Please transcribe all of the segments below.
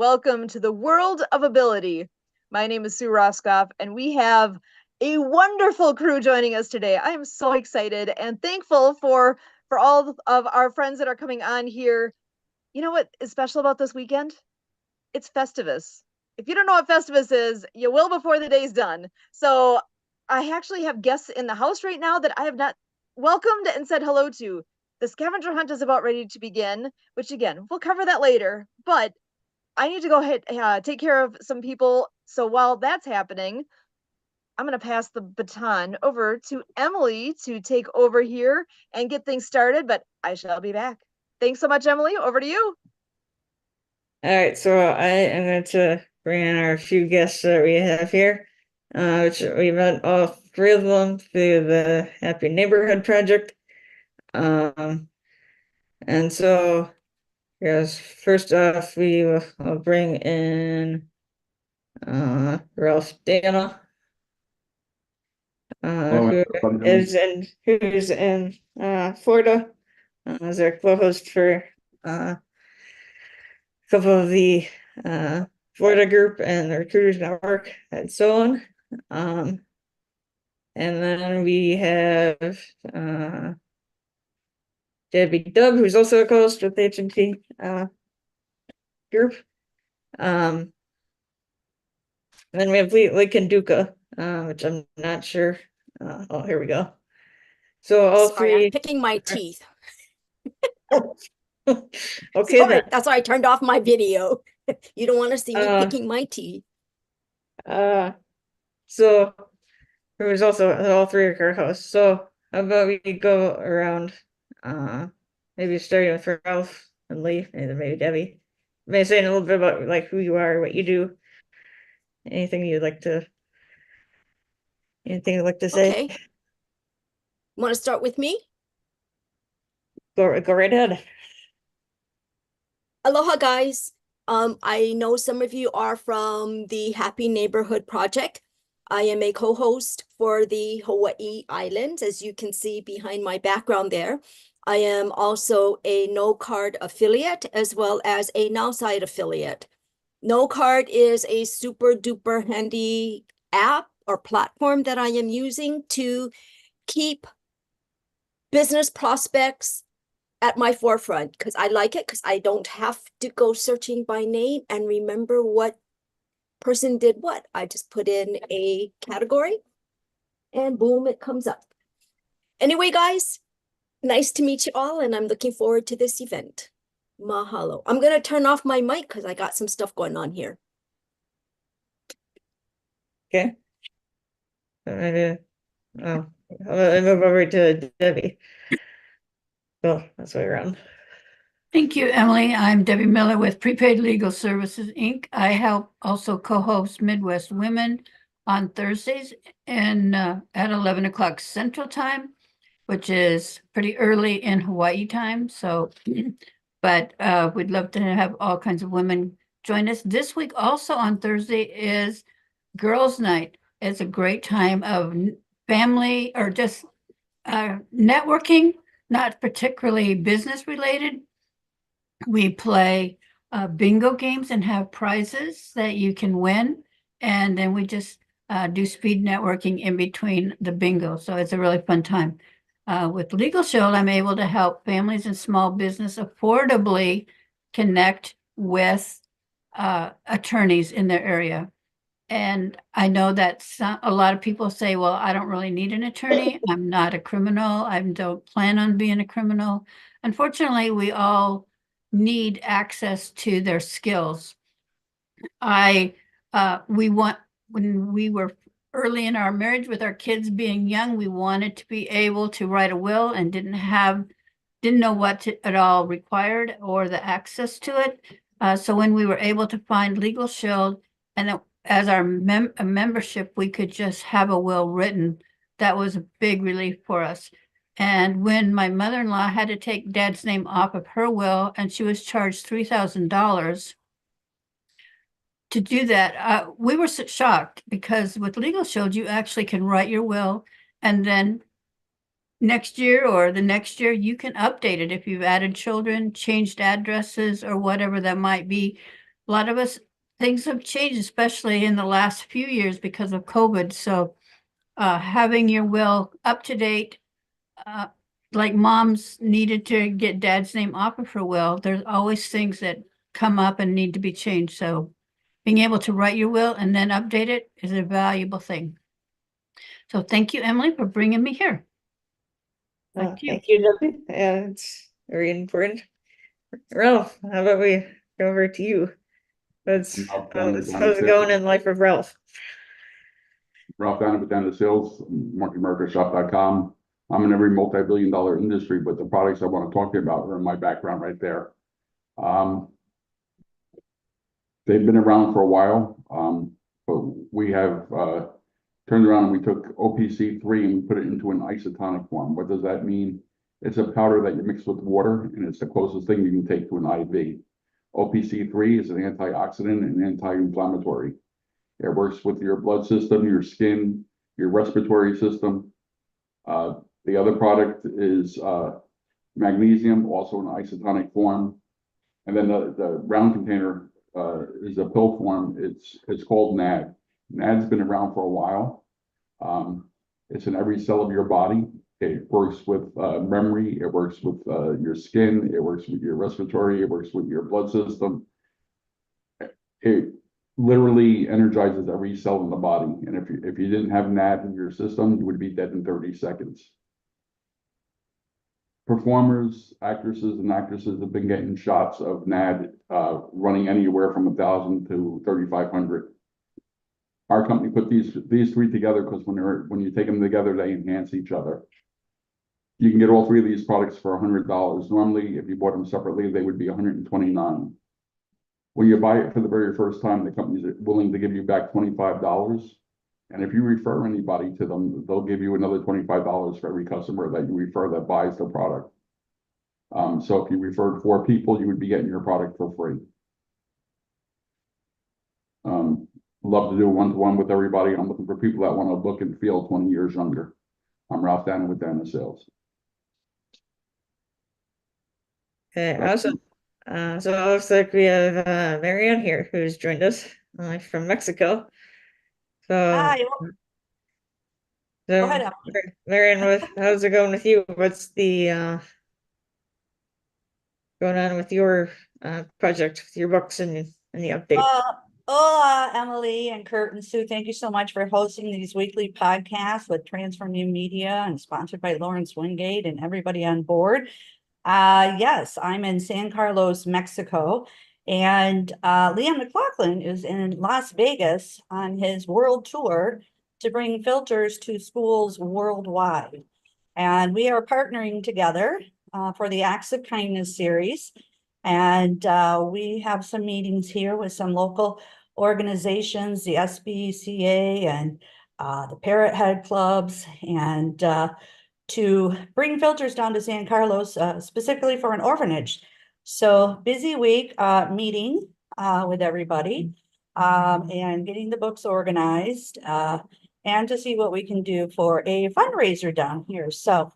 Welcome to the world of ability. My name is Sue Roskoff, and we have a wonderful crew joining us today. I am so excited and thankful for all of our friends that are coming on here. You know what is special about this weekend? It's Festivus. If you don't know what Festivus is, you will before the day's done. So I actually have guests in the house right now that I have not welcomed and said hello to. The scavenger hunt is about ready to begin, which again, we'll cover that later. But I need to go ahead take care of some people. So while that's happening, I'm going to pass the baton over to Emily to take over here and get things started, but I shall be back. Thanks so much, Emily. Over to you. All right, so I am going to bring in our few guests that we have here, which we met all three of them through the Happy Neighborhood Project. Um, and so, yes, first off, will bring in Ralph Dana, Oh, who's in Florida, as our co-host for a couple of the Florida group and the Recruiters Network and so on. And then we have Debbie Dubb, who's also a co-host with the HMT group. And then we have Lincoln Duca, which I'm not sure. Oh, here we go. So all Sorry, three. I'm picking my teeth. Okay, Sorry, then. that's why I turned off my video. You don't want to see me picking my teeth. So who is also all three of our hosts. So how about we go around, maybe starting with Ralph and Lee, and then maybe Debbie. Maybe saying a little bit about like who you are, what you do, anything you'd like to say. Okay. Want to start with me? Go right ahead. Aloha, guys. I know some of you are from the Happy Neighborhood Project. I am a co-host for the Hawaii Islands, as you can see behind my background there. I am also a NoCard affiliate as well as a Nowside affiliate. NoCard is a super duper handy app or platform that I am using to keep business prospects at my forefront because I like it because I don't have to go searching by name and remember what person did what. I just put in a category and boom, it comes up. Anyway, guys, nice to meet you all, and I'm looking forward to this event. Mahalo. I'm going to turn off my mic because I got some stuff going on here. Okay. Maybe, oh, I'll move over to Debbie. Oh, that's way around. Thank you, Emily. I'm Debbie Miller with Prepaid Legal Services, Inc. I help also co-host Midwest Women on Thursdays and at 11 o'clock Central Time, which is pretty early in Hawaii time. So, but we'd love to have all kinds of women join us. This week also on Thursday is Girls' Night. It's a great time of family or just networking, not particularly business related. We play bingo games and have prizes that you can win. And then we just do speed networking in between the bingo. So it's a really fun time. With Legal Shield, I'm able to help families and small business affordably connect with attorneys in their area. And I know that a lot of people say, well, I don't really need an attorney. I'm not a criminal. I don't plan on being a criminal. Unfortunately, we all need access to their skills. When we were early in our marriage with our kids being young, we wanted to be able to write a will and didn't know what it all required or the access to it. So when we were able to find Legal Shield and as our membership, we could just have a will written. That was a big relief for us. And when my mother-in-law had to take Dad's name off of her will, and she was charged $3,000 to do that, we were shocked because with Legal Shield, you actually can write your will, and then next year or the next year, you can update it if you've added children, changed addresses, or whatever that might be. a lot of us, things have changed, especially in the last few years because of COVID. So having your will up to date, like mom's needed to get dad's name off of her will, there's always things that come up and need to be changed. So being able to write your will and then update it is a valuable thing. So thank you, Emily, for bringing me here. Thank you. Thank you, Debbie. Yeah, it's very important. Ralph, how about we go over to you? How's it going in life of Ralph? Ralph Donovan, Down to Sales, marketingmarketshop.com. I'm in every multi-billion-dollar industry, but the products I want to talk to you about are in my background right there. They've been around for a while, but we have turned around and we took OPC3 and we put it into an isotonic form. What does that mean? It's a powder that you mix with water, and it's the closest thing you can take to an IV. OPC3 is an antioxidant and anti-inflammatory. It works with your blood system, your skin, your respiratory system. The other product is magnesium, also in isotonic form. And then the round container is a pill form. It's called NAD. NAD's been around for a while. It's in every cell of your body. It works with memory. It works with your skin. It works with your respiratory. It works with your blood system. It literally energizes every cell in the body. And if you didn't have NAD in your system, you would be dead in 30 seconds. Performers, actresses, and actresses have been getting shots of NAD running anywhere from 1,000 to 3,500. Our company put these three together because when you take them together, they enhance each other. You can get all three of these products for $100. Normally, if you bought them separately, they would be $129. When you buy it for the very first time, the company's willing to give you back $25. And if you refer anybody to them, they'll give you another $25 for every customer that you refer that buys the product. So if you referred 4 people, you would be getting your product for free. Love to do a one-to-one with everybody. I'm looking for people that want to look and feel 20 years younger. I'm Ralph Donovan with Donovan Sales. Okay, awesome. So it looks like we have Marianne here who's joined us from Mexico. So, Hi. Go ahead, Marianne, how's it going with you? What's the going on with your project, with your books and the update? Hola, Emily and Kurt and Sue. Thank you so much for hosting these weekly podcasts with Transform New Media and sponsored by Lawrence Wingate and everybody on board. Yes, I'm in San Carlos, Mexico, and Liam McLaughlin is in Las Vegas on his world tour to bring filters to schools worldwide. And we are partnering together for the Acts of Kindness series. And we have some meetings here with some local organizations, the SBCA and the Parrot Head Clubs, and to bring filters down to San Carlos, specifically for an orphanage. So busy week meeting with everybody and getting the books organized and to see what we can do for a fundraiser down here. So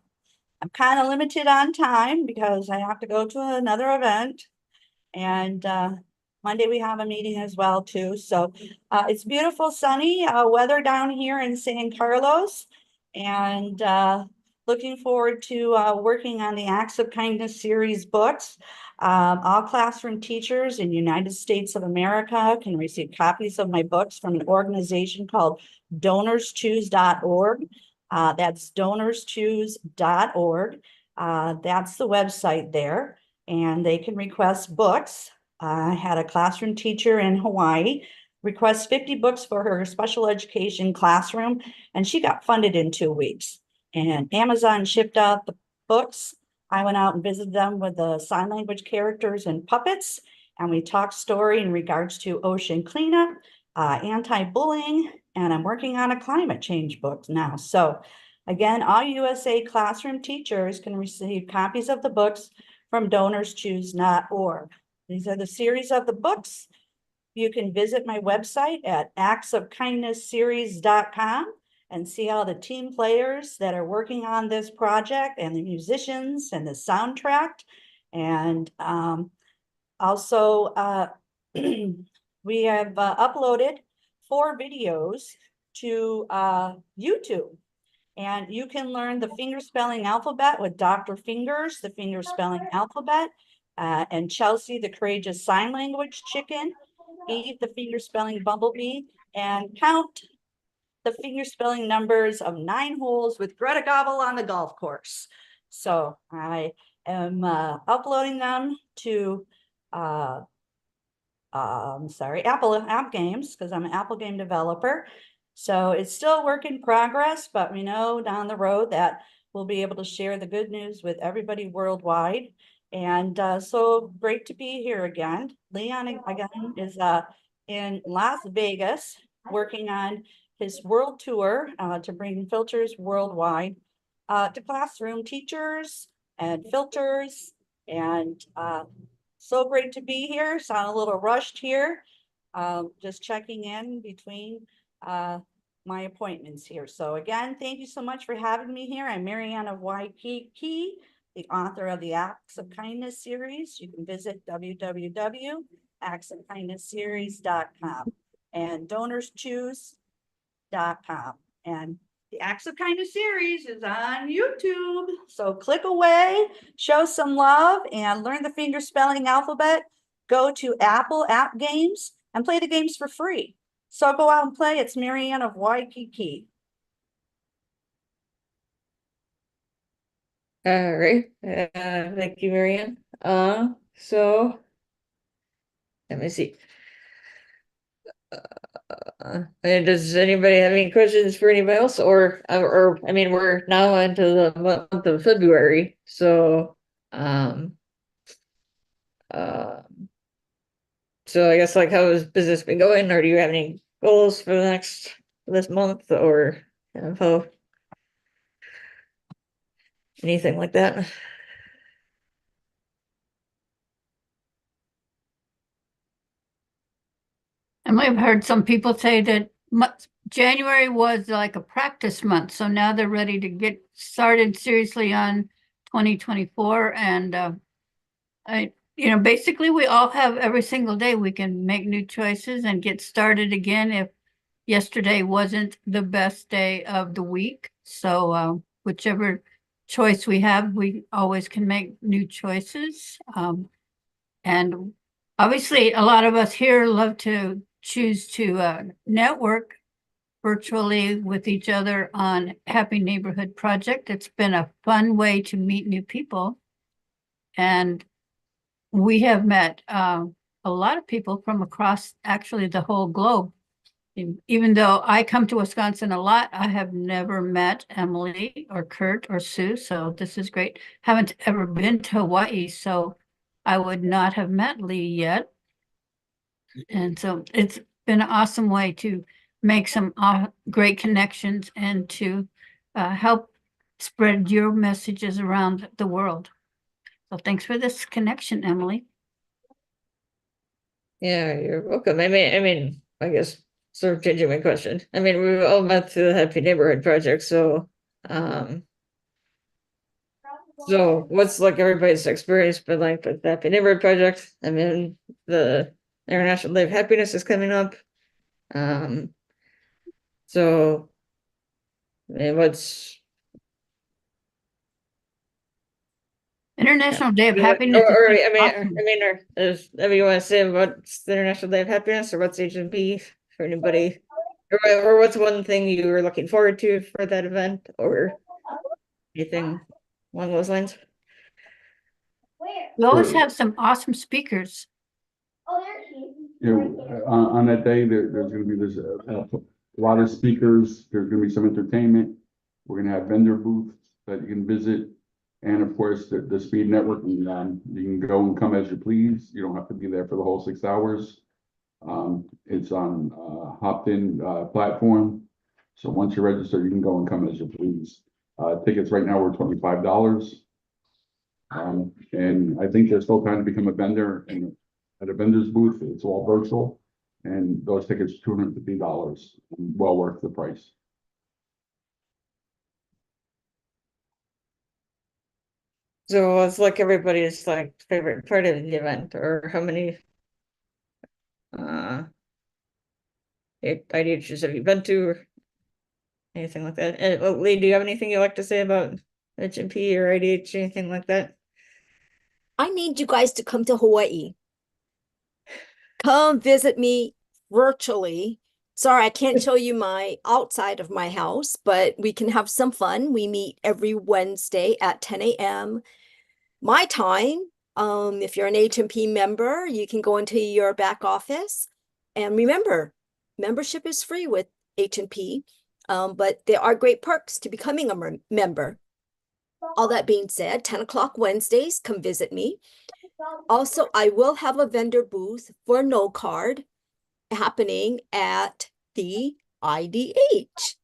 I'm kind of limited on time because I have to go to another event. And Monday we have a meeting as well too. So it's beautiful, sunny weather down here in San Carlos. And looking forward to working on the Acts of Kindness series books. All classroom teachers in United States of America can receive copies of my books from an organization called DonorsChoose.org. That's DonorsChoose.org. That's the website there, and they can request books. I had a classroom teacher in Hawaii request 50 books for her special education classroom, and she got funded in 2 weeks. And Amazon shipped out the books. I went out and visited them with the sign language characters and puppets, and we talked story in regards to ocean cleanup, anti-bullying, and I'm working on a climate change book now. So again, all USA classroom teachers can receive copies of the books from DonorsChoose.org. These are the series of the books. You can visit my website at actsofkindnessseries.com and see all the team players that are working on this project and the musicians and the soundtrack. And also we have uploaded 4 videos to YouTube. And you can learn the finger spelling alphabet with Dr. Fingers, the finger spelling alphabet, and Chelsea, the courageous sign language chicken, Eve, the finger spelling bumblebee, and count the finger spelling numbers of 9 holes with Greta Gobble on the golf course. So I am uploading them to Apple App Games, because I'm an Apple game developer. So it's still a work in progress, but we know down the road that we'll be able to share the good news with everybody worldwide. And so great to be here again. Leon again is in Las Vegas working on his world tour to bring filters worldwide to classroom teachers and filters. And so great to be here. Sound a little rushed here. Just checking in between my appointments here. So again, thank you so much for having me here. I'm Marianne of Waikiki, the author of the Acts of Kindness series. You can visit www.actsofkindnessseries.com and donorschoose.com. And the Acts of Kindness series is on YouTube. So click away, show some love, and learn the finger spelling alphabet. Go to Apple App Games and play the games for free. So go out and play. It's Marianne of Waikiki. All right. Thank you, Marianne. So let me see. And does anybody have any questions for anybody else? Or I mean, we're now into the month of February, so so I guess, like, how has business been going, or do you have any goals for this month, or how anything like that? I might have heard some people say that January was like a practice month, so now they're ready to get started seriously on 2024. And basically we all have every single day we can make new choices and get started again if yesterday wasn't the best day of the week. So whichever choice we have, we always can make new choices. And obviously, a lot of us here love to choose to network virtually with each other on Happy Neighborhood Project. It's been a fun way to meet new people. And we have met a lot of people from across actually the whole globe. Even though I come to Wisconsin a lot, I have never met Emily or Kurt or Sue. So this is great. Haven't ever been to Hawaii, so I would not have met Lee yet. And so it's been an awesome way to make some great connections and to help spread your messages around the world. So thanks for this connection, Emily. Yeah, you're welcome. I mean, I guess sort of changing my question. I mean, we've all met through the Happy Neighborhood Project, so what's like everybody's experience been like with the Happy Neighborhood Project? I mean, the International Day of Happiness is coming up. So I mean, what's International Day of Happiness. or is I mean, awesome. or is whatever you want to say about the International Day of Happiness, or what's HNP for anybody, or what's one thing you were looking forward to for that event, or anything along those lines? We always have some awesome speakers. You know, on that day, there's gonna be a lot of speakers, there's gonna be some entertainment. We're gonna have vendor booths that you can visit. And of course, the speed networking, you can go and come as you please. You don't have to be there for the whole 6 hours. It's on Hopin platform. So once you're registered, you can go and come as you please. Tickets right now are $25. And I think there's still time to become a vendor, and at a vendor's booth, it's all virtual. And those tickets are $250, well worth the price. So what's like everybody's like favorite part of the event, or how many IDHs have you been to or anything like that? And Lee, do you have anything you'd like to say about HMP or IDH, anything like that? I need you guys to come to Hawaii. Come visit me virtually. Sorry, I can't show you my outside of my house, but we can have some fun. We meet every Wednesday at 10 a.m. my time. If you're an HMP member, you can go into your back office. And remember, membership is free with HMP, but there are great perks to becoming a member. All that being said, 10 o'clock Wednesdays, come visit me. Also, I will have a vendor booth for No Card happening at the IDH.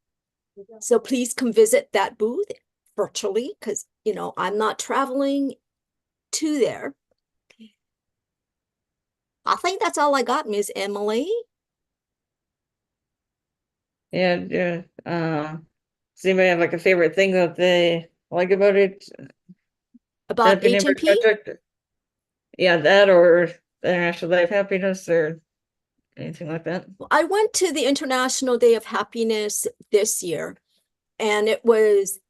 So please come visit that booth virtually because, you know, I'm not traveling to there. I think that's all I got, Ms. Emily. And does anybody have like a favorite thing that they like about it? About Happy Neighborhood HMP? Project? Yeah, that or International Day of Happiness or anything like that. I went to the International Day of Happiness this year, and it was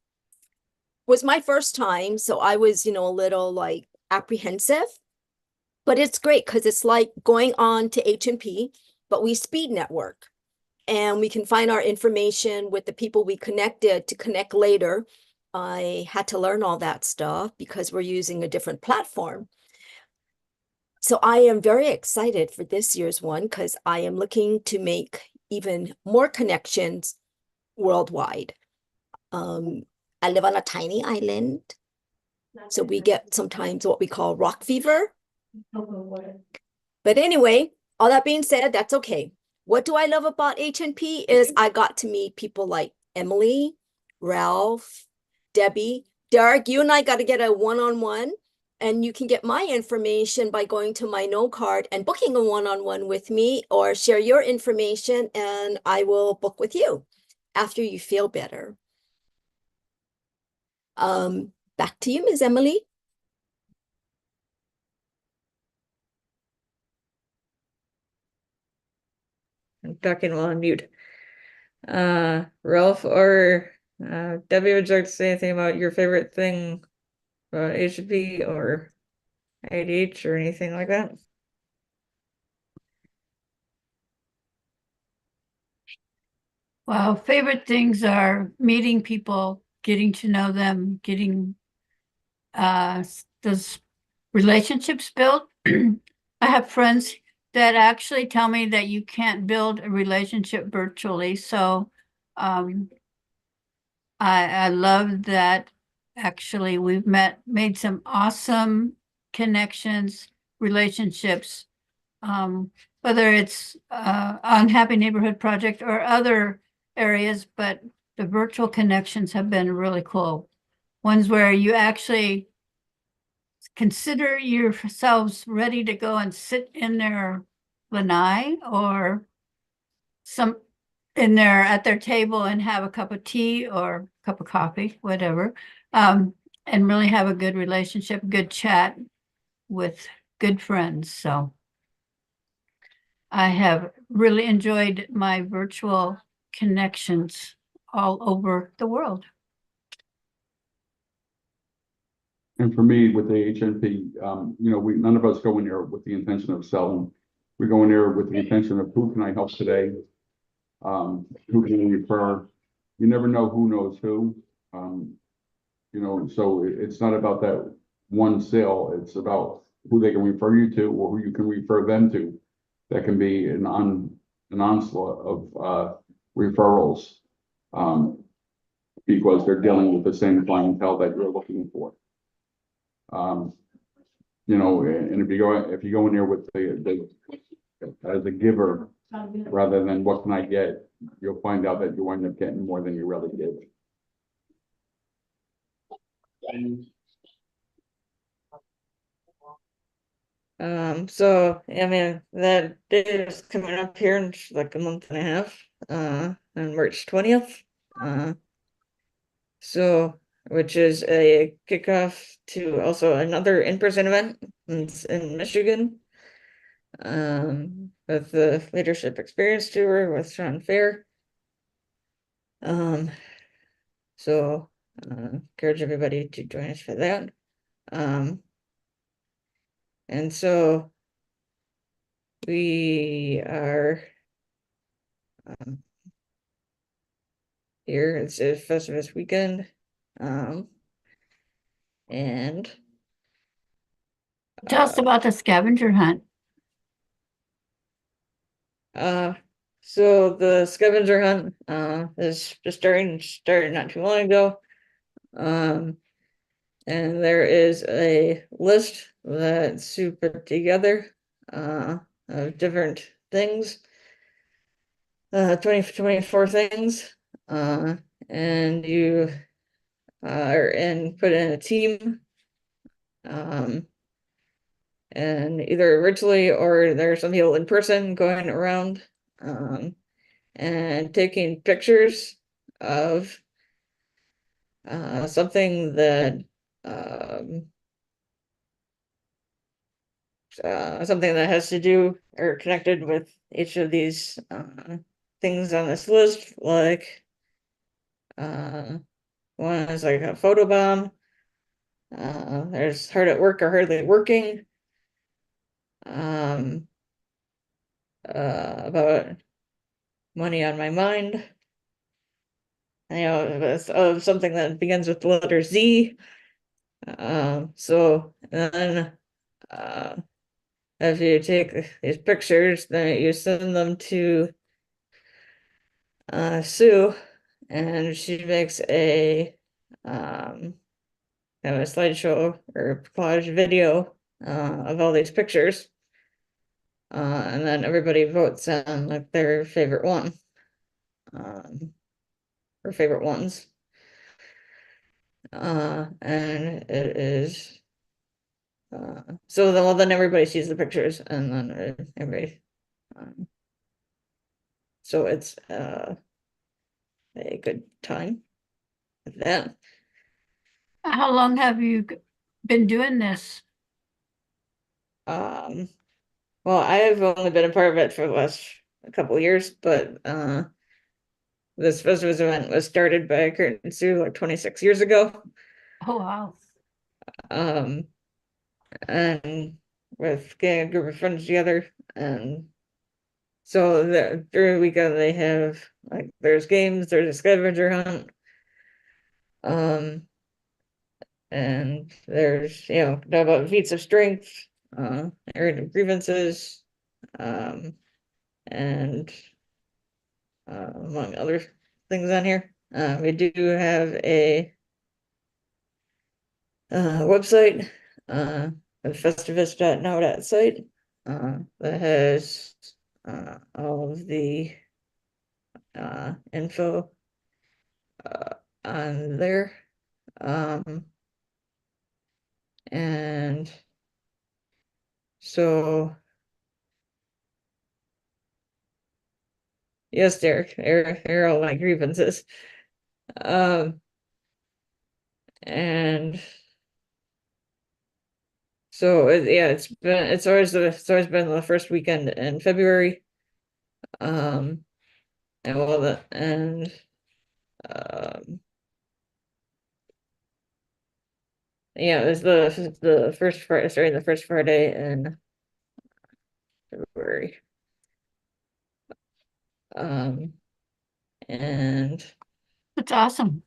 my first time, so I was, you know, a little like apprehensive. But it's great because it's like going on to HMP, but we speed network. And we can find our information with the people we connected to connect later. I had to learn all that stuff because we're using a different platform. So I am very excited for this year's one because I am looking to make even more connections worldwide. I live on a tiny island, so we get sometimes what we call rock fever. But anyway, all that being said, that's okay. What do I love about HNP is I got to meet people like Emily, Ralph, Debbie, Derek. You and I got to get a one-on-one, and you can get my information by going to my No Card and booking a one-on-one with me, or share your information and I will book with you after you feel better. Back to you, Ms. Emily. I'm talking while I'm mute. Ralph or Debbie, would you like to say anything about your favorite thing about HB or IDH or anything like that? Well, favorite things are meeting people, getting to know them, getting those relationships built. I have friends that actually tell me that you can't build a relationship virtually. So I love that. Actually, we've made some awesome connections, relationships, whether it's on Happy Neighborhood Project or other areas, but the virtual connections have been really cool. Ones where you actually consider yourselves ready to go and sit in their lanai or some in there at their table and have a cup of tea or a cup of coffee, whatever, and really have a good relationship, good chat with good friends. So I have really enjoyed my virtual connections all over the world. And for me, with the HNP, you know, none of us go in there with the intention of selling. We go in there with the intention of who can I help today? Who can we refer? You never know who knows who. You know, so it's not about that one sale. It's about who they can refer you to or who you can refer them to. That can be an onslaught of referrals because they're dealing with the same clientele that you're looking for. You know, and if you go in there with the as a giver rather than what can I get, you'll find out that you wind up getting more than you really give. So I mean that day is coming up here in like a month and a half, on March 20th. So which is a kickoff to also another in-person event in Michigan. with the Leadership Experience Tour with Sean Fair. So encourage everybody to join us for that. And so we are here. It's a Festivus weekend. And Tell us about the scavenger hunt. So the scavenger hunt is just started not too long ago. And there is a list that Sue put together of different things. 24 things. And you are put in a team. And either virtually or there are some people in person going around and taking pictures of something that has to do or connected with each of these things on this list, like one is like a photobomb. There's hard at work or hardly working. About money on my mind. Of something that begins with the letter Z. So then if you take these pictures, then you send them to Sue, and she makes a slideshow or collage video of all these pictures. And then everybody votes on like their favorite one. Or favorite ones. And it is so then everybody sees the pictures, and then everybody so it's a good time with that. How long have you been doing this? Well, I've only been a part of it for the last couple of years, but this Festivus event was started by Kurt and Sue like 26 years ago. Oh, wow. And with getting a group of friends together, and so during the weekend they have like there's games, there's a scavenger hunt, and there's about feats of strength, area of grievances, and among other things on here. We do have a website, the festivus.now site, that has all of the info on there. And so yes, Derek, here are all my grievances. And so it's always been the first weekend in February. And it's the first Friday, starting the first Friday in February. And That's awesome.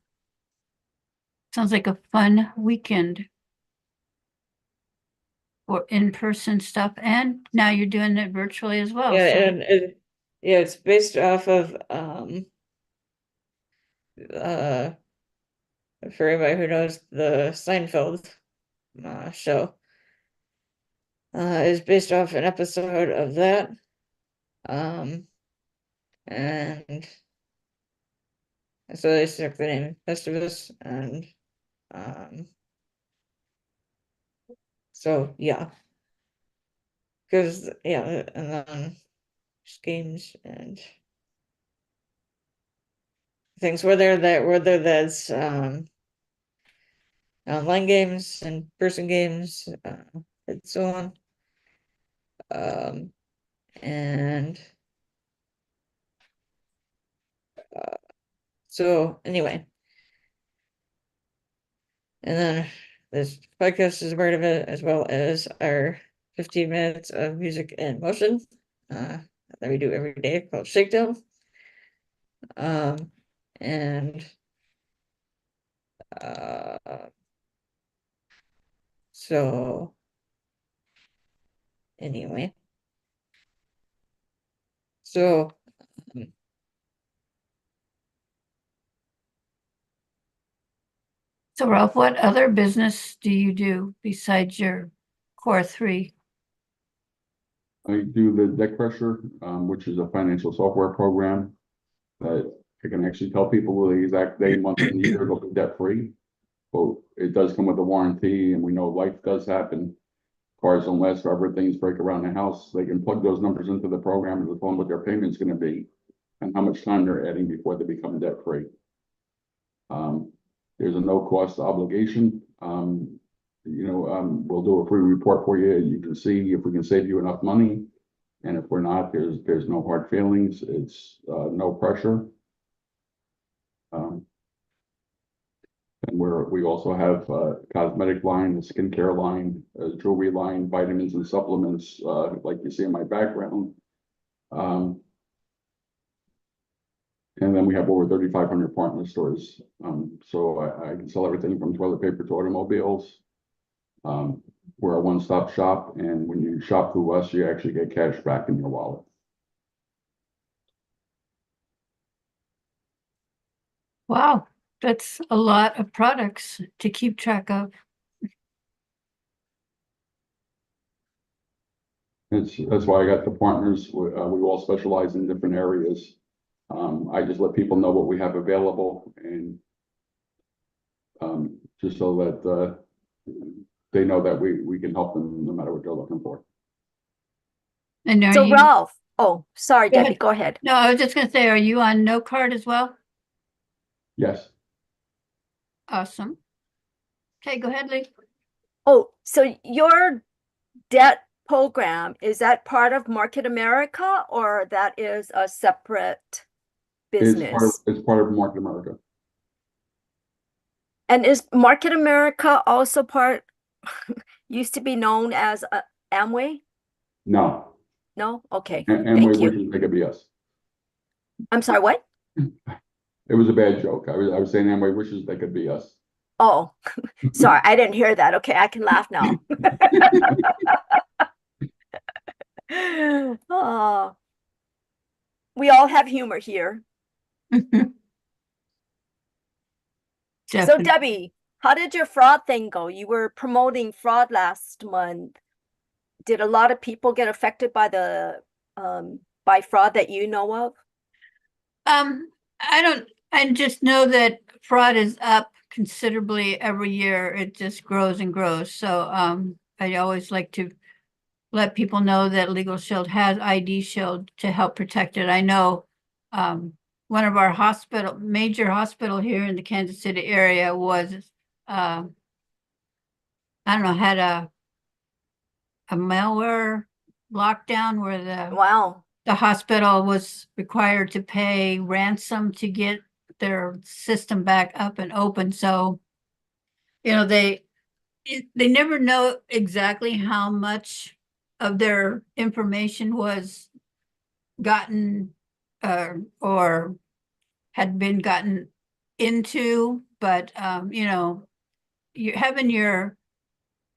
Sounds like a fun weekend for in-person stuff, and now you're doing it virtually as well. yeah, so and it's based off of for anybody who knows the Seinfeld show, is based off an episode of that. And so they stuck the name Festivus, and so yeah, because and then just games and things, whether that's online games and person games, and so on. And so anyway. And then this podcast is a part of it, as well as our 15 minutes of music and motion that we do every day called Shakedown. And so anyway, so So Ralph, what other business do you do besides your core three? I do the Deck Crusher, which is a financial software program that I can actually tell people the exact day, month, and year they'll be debt free. But it does come with a warranty, and we know life does happen. Cars don't last forever, things break around the house. They can plug those numbers into the program and tell them what their payment's gonna be and how much time they're adding before they become debt free. There's a no cost obligation. We'll do a free report for you. You can see if we can save you enough money. And if we're not, there's no hard feelings. It's no pressure. And we also have a cosmetic line, a skincare line, a jewelry line, vitamins and supplements, like you see in my background. And then we have over 3,500 partner stores. So I can sell everything from toilet paper to automobiles. We're a one-stop shop, and when you shop through us, you actually get cash back in your wallet. Wow, that's a lot of products to keep track of. That's why I got the partners. We all specialize in different areas. I just let people know what we have available, and just so that they know that we can help them no matter what they're looking for. And are So you, Ralph, oh, sorry, Go Debbie, ahead. go ahead. no, I was just gonna say, are you on No Card as well? Yes, Awesome. Okay, go ahead, Lee. Oh, so your debt program, is that part of Market America or that is a separate business? it's part of Market America. And is Market America also part, used to be known as Amway? No, No? Okay, Amway thank you. wishes they could be us. I'm sorry, what? It was a bad joke. I was saying Amway wishes they could be us. Oh, sorry, I didn't hear that. Okay, I can laugh now. Oh, we all have humor here. So Definitely. Debbie, how did your fraud thing go? You were promoting fraud last month. Did a lot of people get affected by the by fraud that you know of? I just know that fraud is up considerably every year. It just grows and grows. So, I always like to let people know that Legal Shield has ID Shield to help protect it. I know, one of our major hospital here in the Kansas City area was, I don't know, had a malware lockdown where Wow. the hospital was required to pay ransom to get their system back up and open. So, they never know exactly how much of their information was gotten or had been gotten into, but you having the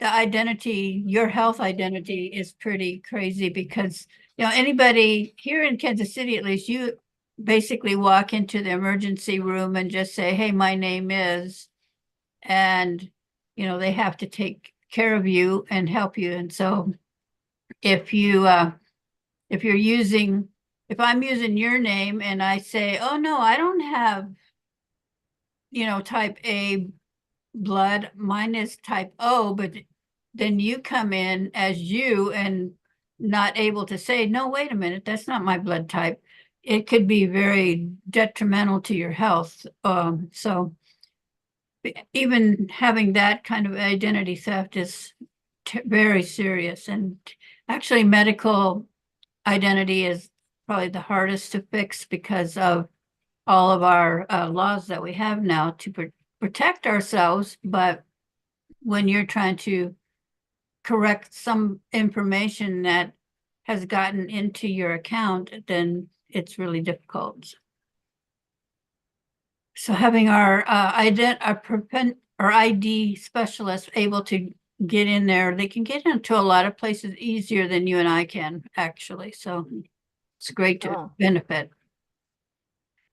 identity, your health identity is pretty crazy because anybody here in Kansas City, at least, you basically walk into the emergency room and just say, hey, my name is, and they have to take care of you and help you. And so if I'm using your name and I say, oh no, I don't have type A blood, mine is type O, but then you come in as you and not able to say, no, wait a minute, that's not my blood type. It could be very detrimental to your health. So even having that kind of identity theft is very serious. And Actually, medical identity is probably the hardest to fix because of all of our laws that we have now to protect ourselves. But when you're trying to correct some information that has gotten into your account, then it's really difficult. So having our our ID specialist able to get in there, they can get into a lot of places easier than you and I can, actually. So it's great to Oh. benefit.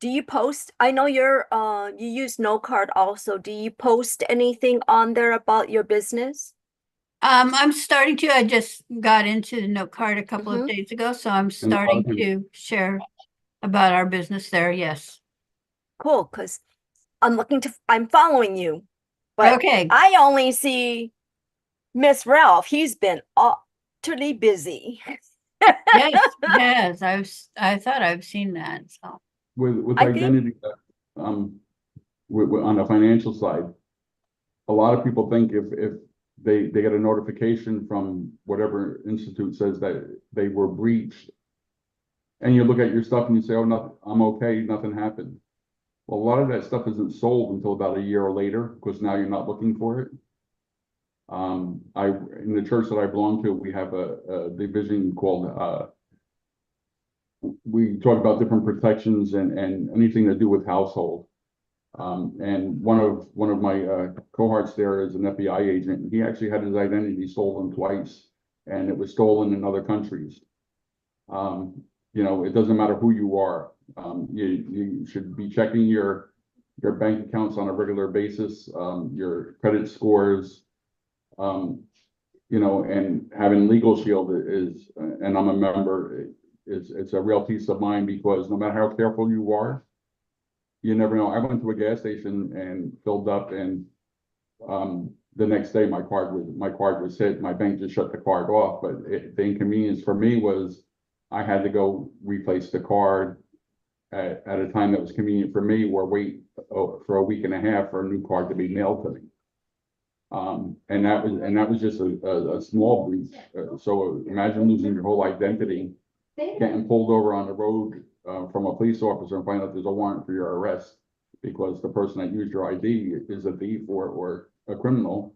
Do you post? I know you use No Card also. Do you post anything on there about your business? I'm starting to. I just got into the note card a couple of Mhm. days ago, so I'm lot of starting people- to share about our business there. Yes. Cool, because I'm following you, but Okay. I only see Miss Ralph. He's been utterly busy. Yes. I thought I've seen that. So With I think- identity, on the financial side, a lot of people think if they get a notification from whatever institute says that they were breached, and you look at your stuff and you say, oh, no, I'm okay, nothing happened. Well, a lot of that stuff isn't sold until about a year later, because now you're not looking for it. In the church that I belong to, we have a division called, we talk about different protections and anything to do with household. And one of my cohorts there is an FBI agent, and he actually had his identity stolen twice, and it was stolen in other countries. It doesn't matter who you are. You should be checking your bank accounts on a regular basis, your credit scores, and having Legal Shield is, and I'm a member, it's a real peace of mind, because no matter how careful you are, you never know. I went to a gas station and filled up, and the next day my card was hit. My bank just shut the card off, but the inconvenience for me was I had to go replace the card at a time that was convenient for me, or wait for a week and a half for a new card to be mailed to me. And that was just a small breach. So imagine losing your whole identity, getting pulled over on the road from a police officer and find out there's a warrant for your arrest because the person that used your ID is a thief or a criminal,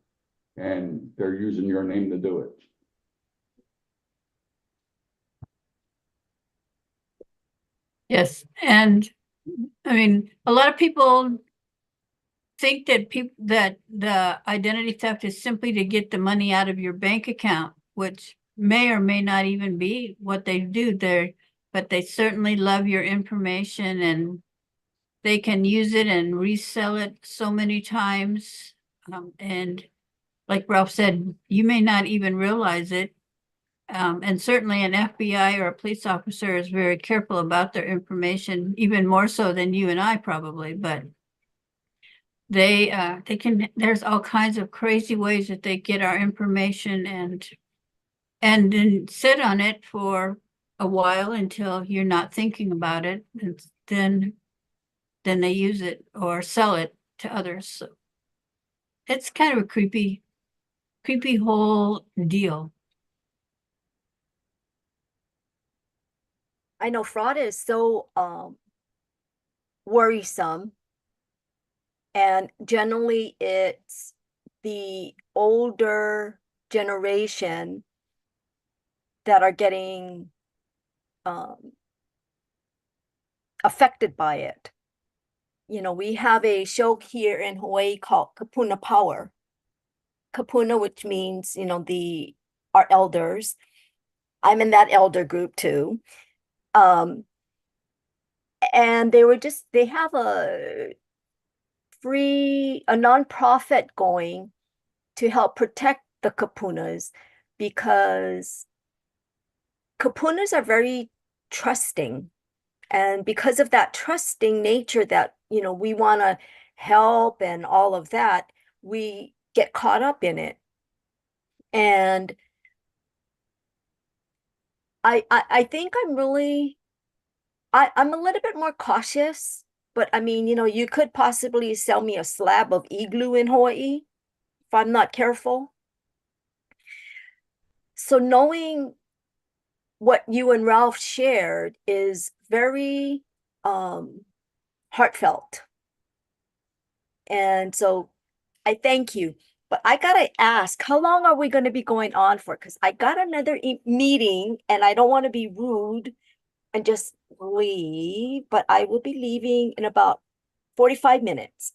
and they're using your name to do it. yes, and I mean, a lot of people think that the identity theft is simply to get the money out of your bank account, which may or may not even be what they do there, but they certainly love your information and they can use it and resell it so many times. And like Ralph said, you may not even realize it. And certainly an FBI or a police officer is very careful about their information, even more so than you and I probably, but they can, there's all kinds of crazy ways that they get our information and then sit on it for a while until you're not thinking about it, and then they use it or sell it to others. So it's kind of a creepy whole deal. I know fraud is so worrisome, and generally it's the older generation that are getting affected by it. We have a show here in Hawaii called Kapuna Power. Kapuna, which means, our elders. I'm in that elder group too. And they have a nonprofit going to help protect the kapunas, because kapunas are very trusting. And because of that trusting nature that, we want to help and all of that, we get caught up in it. And I think I'm a little bit more cautious, but I mean, you could possibly sell me a slab of igloo in Hawaii if I'm not careful. So knowing what you and Ralph shared is very heartfelt. And so I thank you. But I gotta ask, how long are we going to be going on for? Because I got another meeting and I don't want to be rude and just leave, but I will be leaving in about 45 minutes.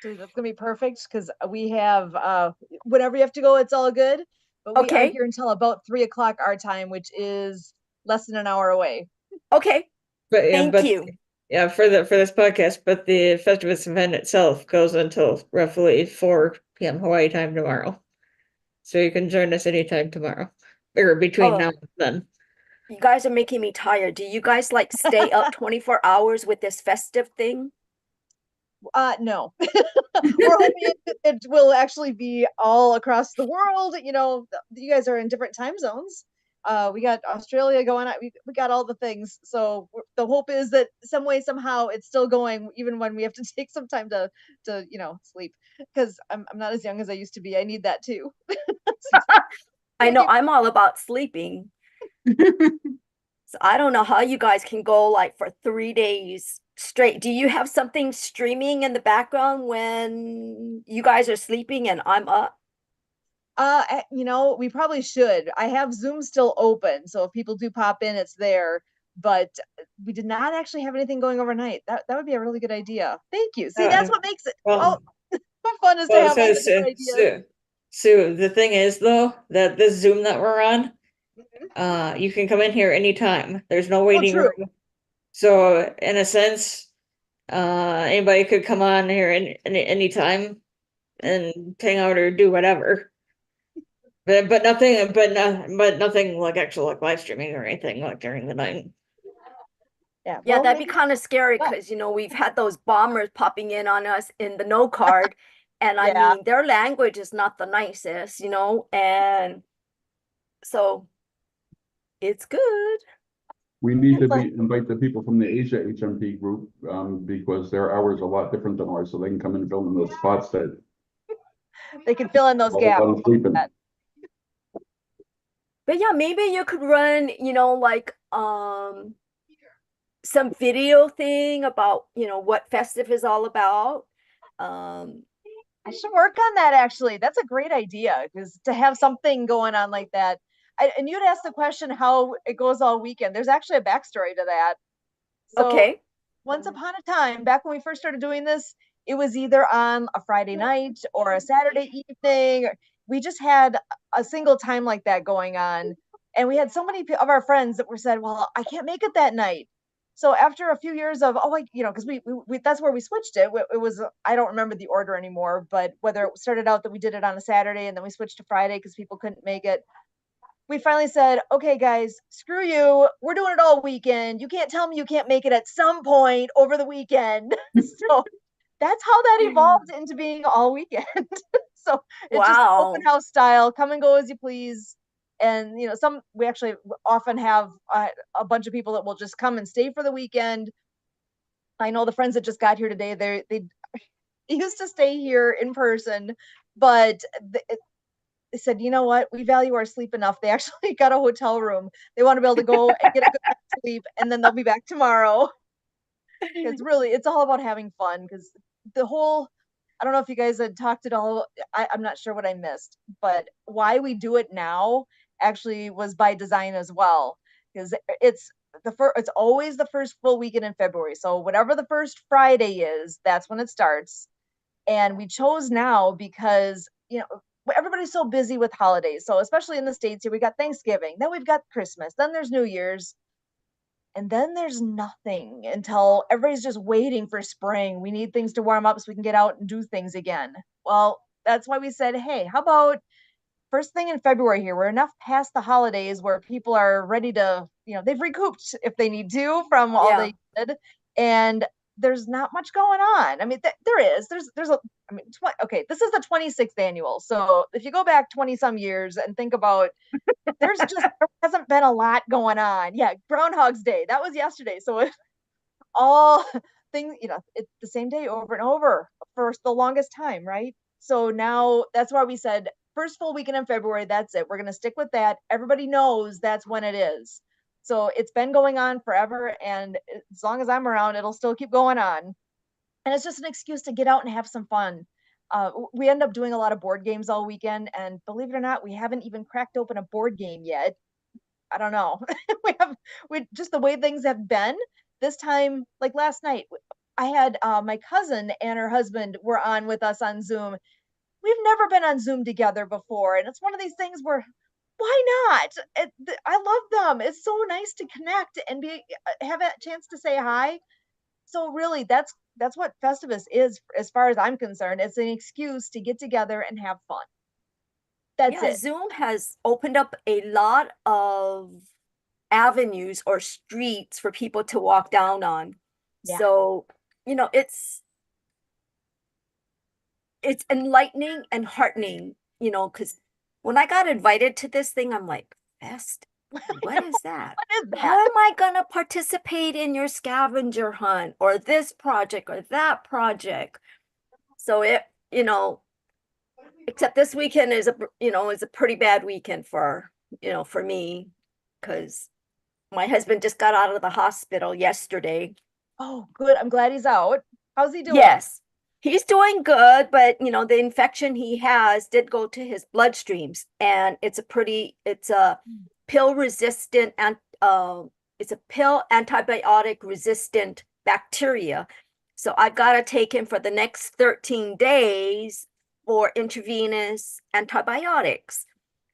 So that's gonna be perfect because we have whenever you have to go, it's all good. But we are Okay. here until about 3 o'clock our time, which is less than an hour away. Okay. But yeah, Thank you. Yeah, for this podcast, but the Festivus event itself goes until roughly 4 p.m. Hawaii time tomorrow. So you can join us anytime tomorrow. Or between Oh. now and then. You guys are making me tired. Do you guys like stay up 24 hours with this festive thing? No. We're hoping it will actually be all across the world. You know, you guys are in different time zones. We got Australia going on. We got all the things. So the hope is that some way, somehow, it's still going, even when we have to take some time to sleep. Because I'm not as young as I used to be. I need that too. I know I'm all about sleeping. So I don't know how you guys can go like for 3 days straight. Do you have something streaming in the background when you guys are sleeping and I'm up? We probably should. I have Zoom still open, so if people do pop in, it's there. But we did not actually have anything going overnight. That would be a really good idea. Thank you. See, that's what makes it. Well, My fun is to well, have all the good ideas. so the thing is though, that this Zoom that we're on, you can come in here anytime. There's no waiting true. room. So in a sense, anybody could come on here anytime and hang out or do whatever. But nothing like actual like live streaming or anything like during the night. Yeah, Yeah, well, that'd be maybe- kind of scary because we've had those bombers popping in on us in the no card. And I Yeah. mean, their language is not the nicest, and so it's good. We need to invite the people from the Asia HMP group, because their hours are a lot different than ours, so they can come and fill in those spots that. they can fill in those all gaps. of them sleeping. But yeah, maybe you could run, like some video thing about, what Festive is all about. I should work on that actually. That's a great idea because to have something going on like that. And you'd asked the question how it goes all weekend. There's actually a backstory to that. So Okay. once upon a time, back when we first started doing this, it was either on a Friday night or a Saturday evening. We just had a single time like that going on. And we had so many of our friends that were said, well, I can't make it that night. So after a few years of, because we that's where we switched it. It was, I don't remember the order anymore, but whether it started out that we did it on a Saturday and then we switched to Friday because people couldn't make it. We finally said, okay, guys, screw you. We're doing it all weekend. You can't tell me you can't make it at some point over the weekend. So that's how that evolved into being all weekend. So it's just open house style, come and go as you please. And we actually often have a bunch of people that will just come and stay for the weekend. I know the friends that just got here today, they used to stay here in person, but they said, you know what, we value our sleep enough. They actually got a hotel room. They want to be able to go and get a good night's sleep, and then they'll be back tomorrow. It's all about having fun because I don't know if you guys had talked at all. I'm not sure what I missed, but why we do it now actually was by design as well, because it's always the first full weekend in February. So whatever the first Friday is, that's when it starts. And we chose now because, everybody's so busy with holidays. So especially in the States here, we got Thanksgiving, then we've got Christmas, then there's New Year's. And then there's nothing until everybody's just waiting for spring. We need things to warm up so we can get out and do things again. Well, that's why we said, hey, how about first thing in February here? We're enough past the holidays where people are ready to, they've recouped if they need to from all they did. And there's not much going on. I mean, this is the 26th annual. So if you go back 20 some years and think about, there hasn't been a lot going on. Yeah. Groundhog's Day, that was yesterday. So all things, it's the same day over and over for the longest time. Right. So now that's why we said, first full weekend in February, that's it. We're going to stick with that. Everybody knows that's when it is. So it's been going on forever. And as long as I'm around, it'll still keep going on. And it's just an excuse to get out and have some fun. We end up doing a lot of board games all weekend. And believe it or not, we haven't even cracked open a board game yet. I don't know. we just the way things have been this time, like last night, I had my cousin and her husband were on with us on Zoom. We've never been on Zoom together before. And it's one of these things where why not? I love them. It's so nice to connect and have a chance to say hi. So really that's what Festivus is as far as I'm concerned. It's an excuse to get together and have fun. That's Yeah, it. Zoom has opened up a lot of avenues or streets for people to walk down on. Yeah. So, you know, it's enlightening and heartening, you know, because when I got invited to this thing, I'm like, Fest, what is that? What is How that? am I gonna participate in your scavenger hunt or this project or that project? So it, you know, except this weekend is a pretty bad weekend for me, because my husband just got out of the hospital yesterday. Oh, good. I'm glad he's out. How's he doing? Yes, he's doing good, but the infection he has did go to his bloodstreams, and it's a pill resistant and it's a pill antibiotic resistant bacteria. So I've got to take him for the next 13 days for intravenous antibiotics.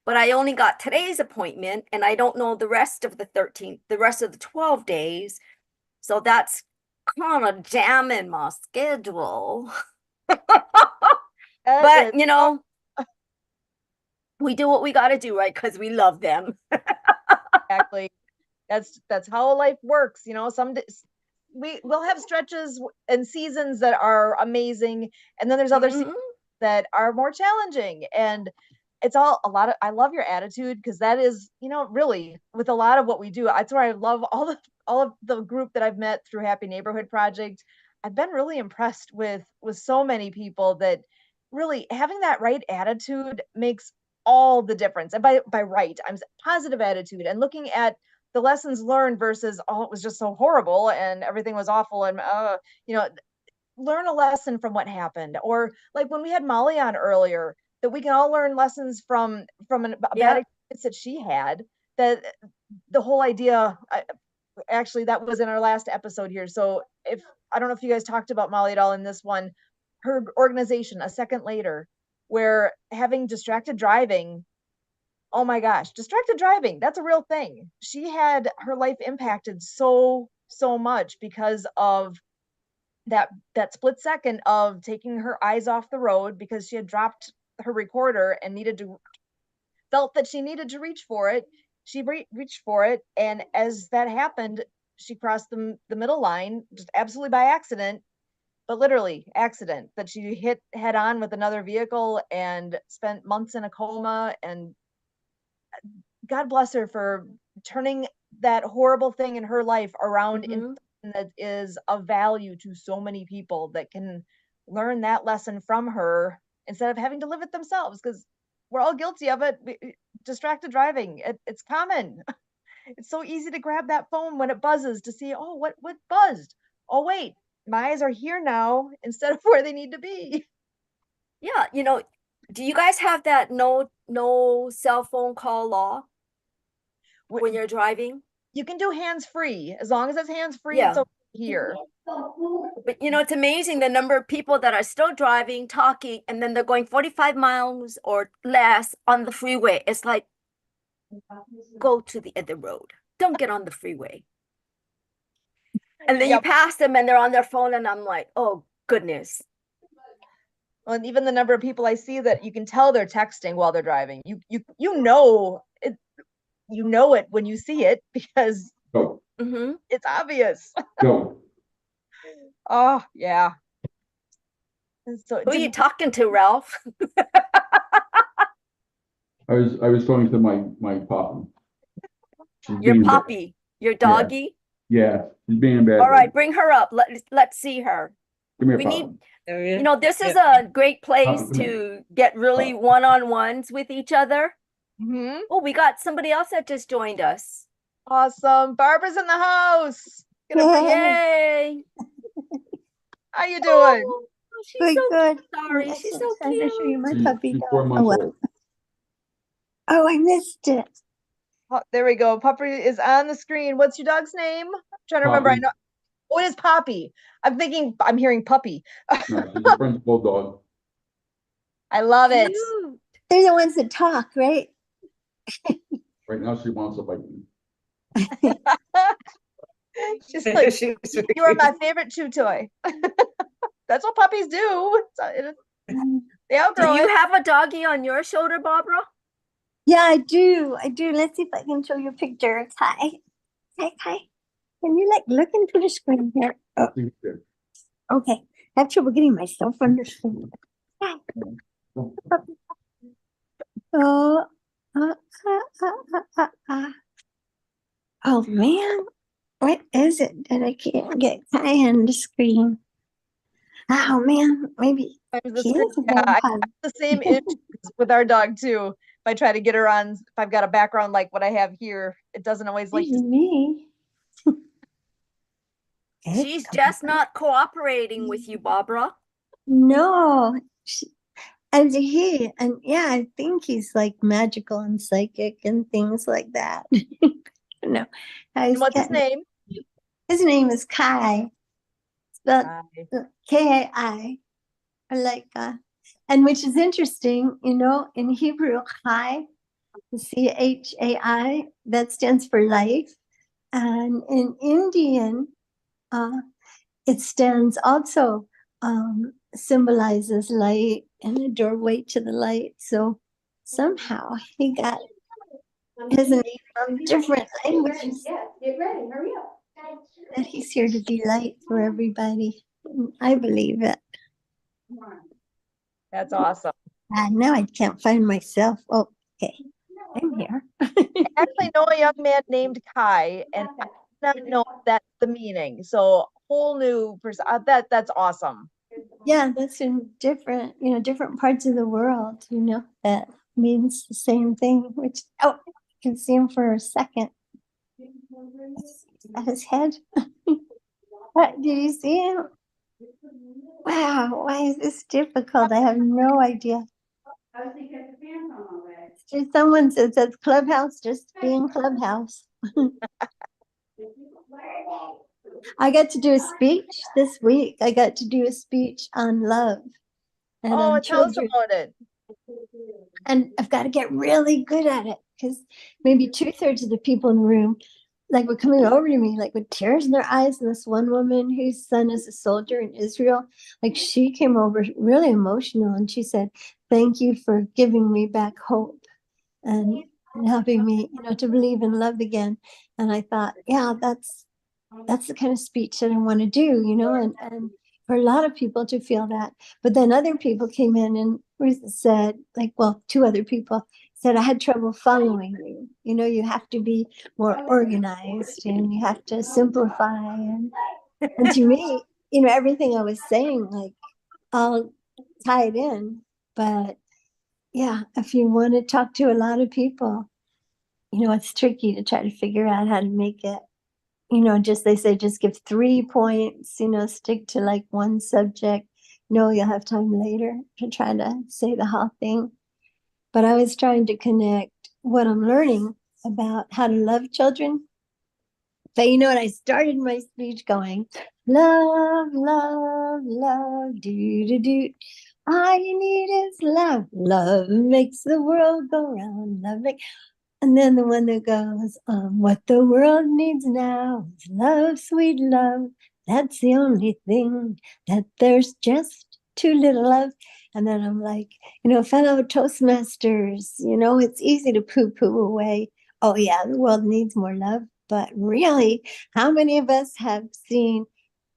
But I only got today's appointment, and I don't know the rest of the 12 days. So that's kind of jamming my schedule. But we do what we got to do, right? Because we love them. Exactly. That's how life works. Some days we'll have stretches and seasons that are amazing, and then there's other seasons that are more challenging. And it's all I love your attitude, because that is, really with a lot of what we do. That's where I love all of the group that I've met through Happy Neighborhood Project. I've been really impressed with so many people that really having that right attitude makes all the difference. And by right, I'm positive attitude and looking at the lessons learned versus, oh, it was just so horrible and everything was awful. And, learn a lesson from what happened. Or like when we had Molly on earlier, that we can all learn lessons from a bad experience that she had. That the whole idea, actually, that was in our last episode here. So I don't know if you guys talked about Molly at all in this one, her organization, A Second Later, where having distracted driving, oh my gosh, distracted driving, that's a real thing. She had her life impacted so much because of that split second of taking her eyes off the road because she had dropped her recorder and felt that she needed to reach for it. She reached for it, and as that happened, she crossed the middle line just absolutely by accident, but literally accident, that she hit head on with another vehicle and spent months in a coma. And God bless her for turning that horrible thing in her life around in that is of value to so many people that can learn that lesson from her instead of having to live it themselves, because we're all guilty of it. Distracted driving, it's common. It's so easy to grab that phone when it buzzes to see, oh, what buzzed? Oh, wait, my eyes are here now instead of where they need to be. Yeah, do you guys have that no cell phone call law when you're driving? You can do hands-free as long as it's hands-free. Yeah. It's over here. But it's amazing the number of people that are still driving, talking, and then they're going 45 miles or less on the freeway. It's like, go to the other road. Don't get on the freeway. And then you pass them and they're on their phone, and I'm like, oh goodness. Well, and even the number of people I see that you can tell they're texting while they're driving. You know it when you see it, because it's obvious. Go. Oh yeah. And so who are you talking to, Ralph? I was talking to my puppy. Your puppy, your doggy? Yeah, she's being bad. All right, bring her up. Let's see her. Give me a We puppy. need, There we you go. know, this is Yeah. a great place come here. to get really one-on-ones with each other. Hmm. Oh, we got somebody else that just joined us. Awesome. Barbara's in the house. Get up here. Yay. How you doing? Oh, she's Good, so good. sorry. I'm She's so so excited to show you cute. my She's puppy she's dog. 4 Oh, months well. old. Oh, I missed it. Oh, there we go. Puppy is on the screen. What's your dog's name? I'm trying to remember. I Poppy. know. Oh, it is Poppy. I'm hearing puppy. No, she's a French bulldog. I love it. Cute. They're the ones that talk, right? Right now, she wants to bite me. She's like, She's you are my favorite chew toy. That's what puppies do. They Do outgrow you it. have a doggy on your shoulder, Barbara? Yeah, I do. I do. Let's see if I can show you a picture. Hi. Hi, hi. Can you like look into the screen here? Oh, See there. okay. I have trouble getting myself on the screen. Hi. Oh, oh man, what is it that I can't get Kai on the screen? Oh man, maybe Times the he screen. is a Yeah, I vampire. have the same issues with our dog too. If I try to get her on, if I've got a background like what I have here, it doesn't always like to. Maybe me. She's just not cooperating with you, Barbara. No, and yeah, I think he's like magical and psychic and things like that. No, And what's his name? His name is Kai. Spelled Kai. Kai. Like, and which is interesting, you know, in Hebrew, Chai, Chai, that stands for life, and in Indian, it stands also symbolizes light and a doorway to the light. So somehow he got his name from different languages. Get ready, hurry up. That he's here to be light for everybody. I believe it. That's awesome. Now I can't find myself. Oh, okay. I'm here. I actually know a young man named Kai, and I did not know that's the meaning. So whole new person. That's awesome. Yeah, that's in different, you know, different parts of the world, you know, that means the same thing, which, oh, I can see him for a second. At his head. What, did you see him? Wow, why is this difficult? I have no idea. Just someone says that's Clubhouse, just being Clubhouse. I got to do a speech this week. I got to do a speech on love and Oh, on tell us children. about it. And I've got to get really good at it because maybe 2/3 of the people in the room like were coming over to me like with tears in their eyes. And this one woman whose son is a soldier in Israel, like she came over really emotional and she said, "Thank you for giving me back hope and helping me, you know, to believe in love again." And I thought, yeah, that's the kind of speech that I want to do, you know, and for a lot of people to feel that. But then other people came in and said, like, well, 2 other people said, I had trouble following you. You know, you have to be more organized and you have to simplify. And to me, you know, everything I was saying, like, all tied in. But yeah, if you want to talk to a lot of people, you know, it's tricky to try to figure out how to make it. You know, just they say just give 3 points, you know, stick to like one subject. No, you'll have time later to try to say the whole thing. But I was trying to connect what I'm learning about how to love children. But you know what? I started my speech going, love, love, love, do, do, do. All you need is love. Love makes the world go round. Love make. And then the one that goes, what the world needs now is love, sweet love. That's the only thing that there's just too little of. And then I'm like, you know, fellow Toastmasters, you know, it's easy to poo-poo away. Oh yeah, the world needs more love. But really, how many of us have seen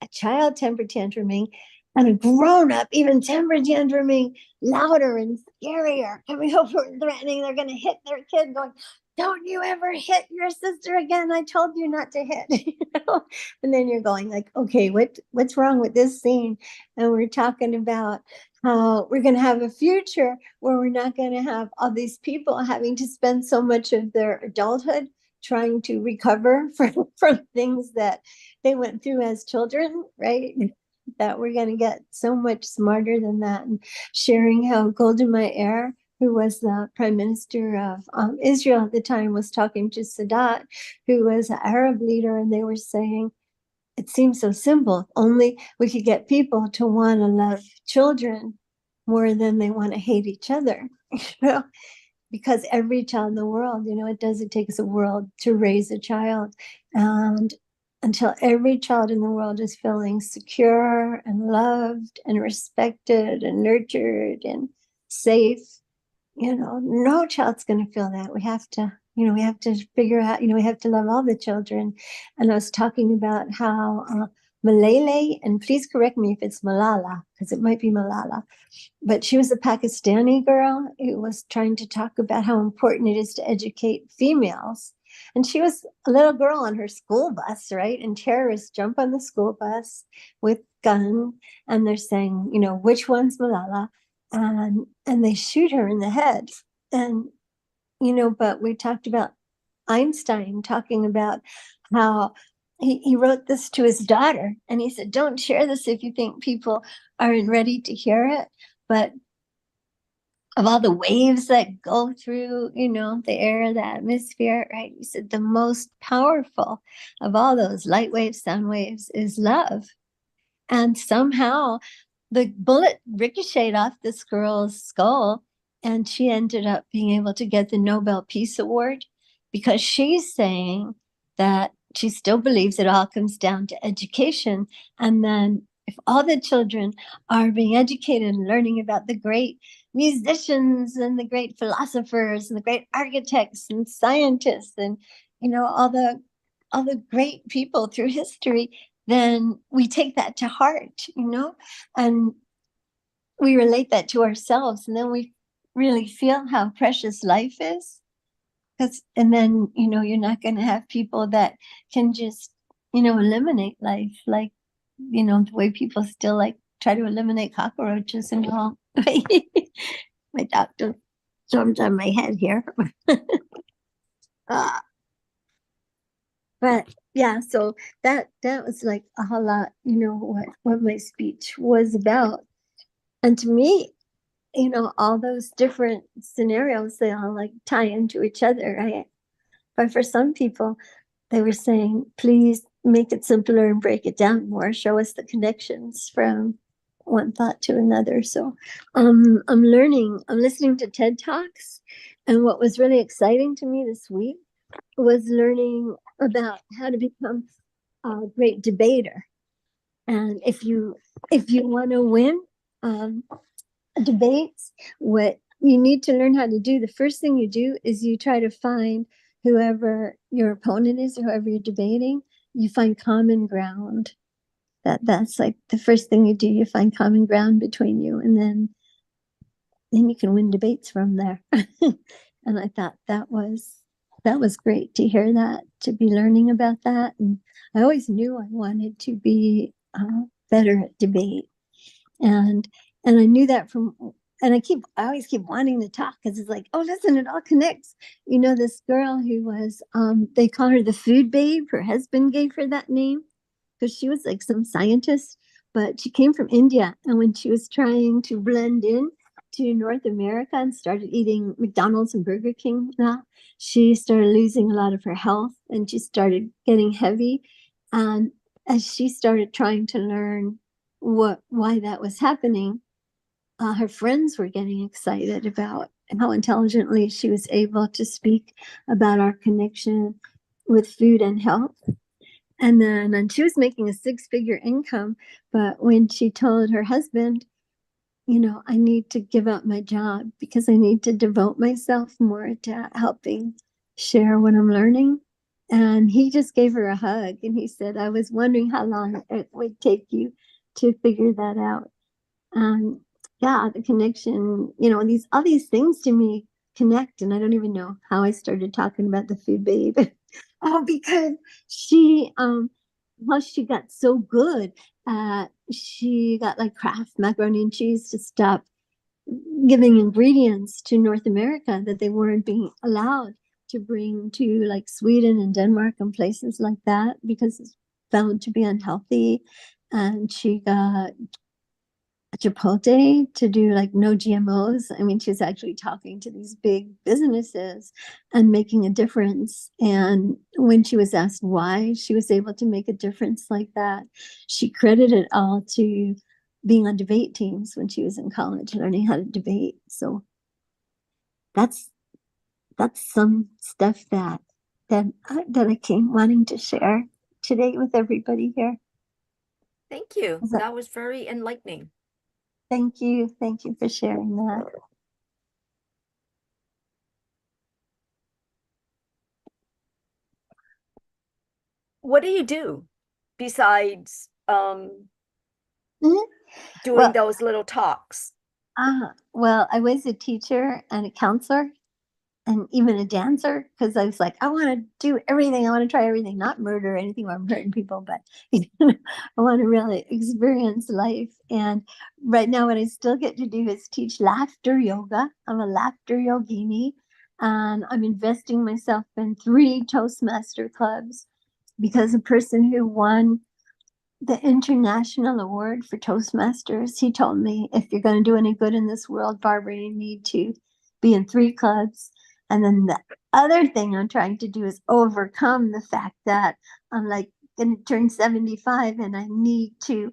a child temper tantruming and a grown-up even temper tantruming louder and scarier, coming over and threatening they're going to hit their kid, going, don't you ever hit your sister again? I told you not to hit. You know? And then you're going like, okay, what's wrong with this scene? And we're talking about how we're going to have a future where we're not going to have all these people having to spend so much of their adulthood trying to recover from things that they went through as children, right? That we're going to get so much smarter than that. And sharing how Golda Meir, who was the prime minister of Israel at the time, was talking to Sadat, who was an Arab leader, and they were saying, it seems so simple. Only we could get people to want to love children more than they want to hate each other. You know, because every child in the world, you know, it takes a world to raise a child. And until every child in the world is feeling secure and loved and respected and nurtured and safe, you know, no child's going to feel that. We have to, you know, we have to figure out, you know, we have to love all the children. And I was talking about how Malala, and please correct me if it's Malala, because it might be Malala, but she was a Pakistani girl who was trying to talk about how important it is to educate females. And she was a little girl on her school bus, right? And terrorists jump on the school bus with guns, and they're saying, you know, which one's Malala? And they shoot her in the head. And, you know, but we talked about Einstein talking about how he wrote this to his daughter, and he said, don't share this if you think people aren't ready to hear it. But of all the waves that go through, you know, the air, the atmosphere, right? He said the most powerful of all those light waves, sound waves is love. And somehow the bullet ricocheted off this girl's skull, and she ended up being able to get the Nobel Peace Award because she's saying that she still believes it all comes down to education. And then if all the children are being educated and learning about the great musicians and the great philosophers and the great architects and scientists and, you know, all the great people through history, then we take that to heart, you know, and we relate that to ourselves, and then we really feel how precious life is. And then, you know, you're not going to have people that can just, you know, eliminate life, like, you know, the way people still like try to eliminate cockroaches and all. My doctor jumped on my head here. But yeah, so that was like a whole lot, you know, what my speech was about. And to me, you know, all those different scenarios, they all like tie into each other, right? But for some people, they were saying, please make it simpler and break it down more, show us the connections from one thought to another. So I'm listening to TED Talks, and what was really exciting to me this week was learning about how to become a great debater. And if you want to win debates, what you need to learn how to do, the first thing you do is you try to find whoever your opponent is, or whoever you're debating, you find common ground. That's like the first thing you do. You find common ground between you, and then you can win debates from there. And I thought that was great to hear that, to be learning about that. And I always knew I wanted to be better at debate, and I knew that from, and I always keep wanting to talk, because it's like, oh, listen, it all connects. You know, this girl who was, they call her the food babe. Her husband gave her that name because she was like some scientist, but she came from India. And when she was trying to blend in to North America and started eating McDonald's and Burger King, she started losing a lot of her health, and she started getting heavy. And as she started trying to learn why that was happening, her friends were getting excited about how intelligently she was able to speak about our connection with food and health. And she was making a 6-figure income, but when she told her husband, you know, I need to give up my job because I need to devote myself more to helping share what I'm learning. And he just gave her a hug, and he said, I was wondering how long it would take you to figure that out. Yeah, the connection, you know, all these things to me connect. And I don't even know how I started talking about the food babe. Oh, because she well, she got so good. She got like Kraft macaroni and cheese to stop giving ingredients to North America that they weren't being allowed to bring to like Sweden and Denmark and places like that because it's found to be unhealthy. And she got Chipotle to do like no GMOs. I mean, she's actually talking to these big businesses and making a difference. And when she was asked why she was able to make a difference like that, she credited it all to being on debate teams when she was in college, learning how to debate. So that's some stuff that I came wanting to share today with everybody here. Thank you. Is that- That was very enlightening. Thank you for sharing that. What do you do besides Mhm. doing Well- those little talks? Well, I was a teacher and a counselor and even a dancer because I was like, I want to do everything. I want to try everything, not murder or anything where I'm hurting people, but I want to really experience life. And right now, what I still get to do is teach laughter yoga. I'm a laughter yogini, and I'm investing myself in 3 Toastmaster clubs because a person who won the international award for Toastmasters, he told me, if you're going to do any good in this world, Barbara, you need to be in 3 clubs. And then the other thing I'm trying to do is overcome the fact that I'm like going to turn 75 and I need to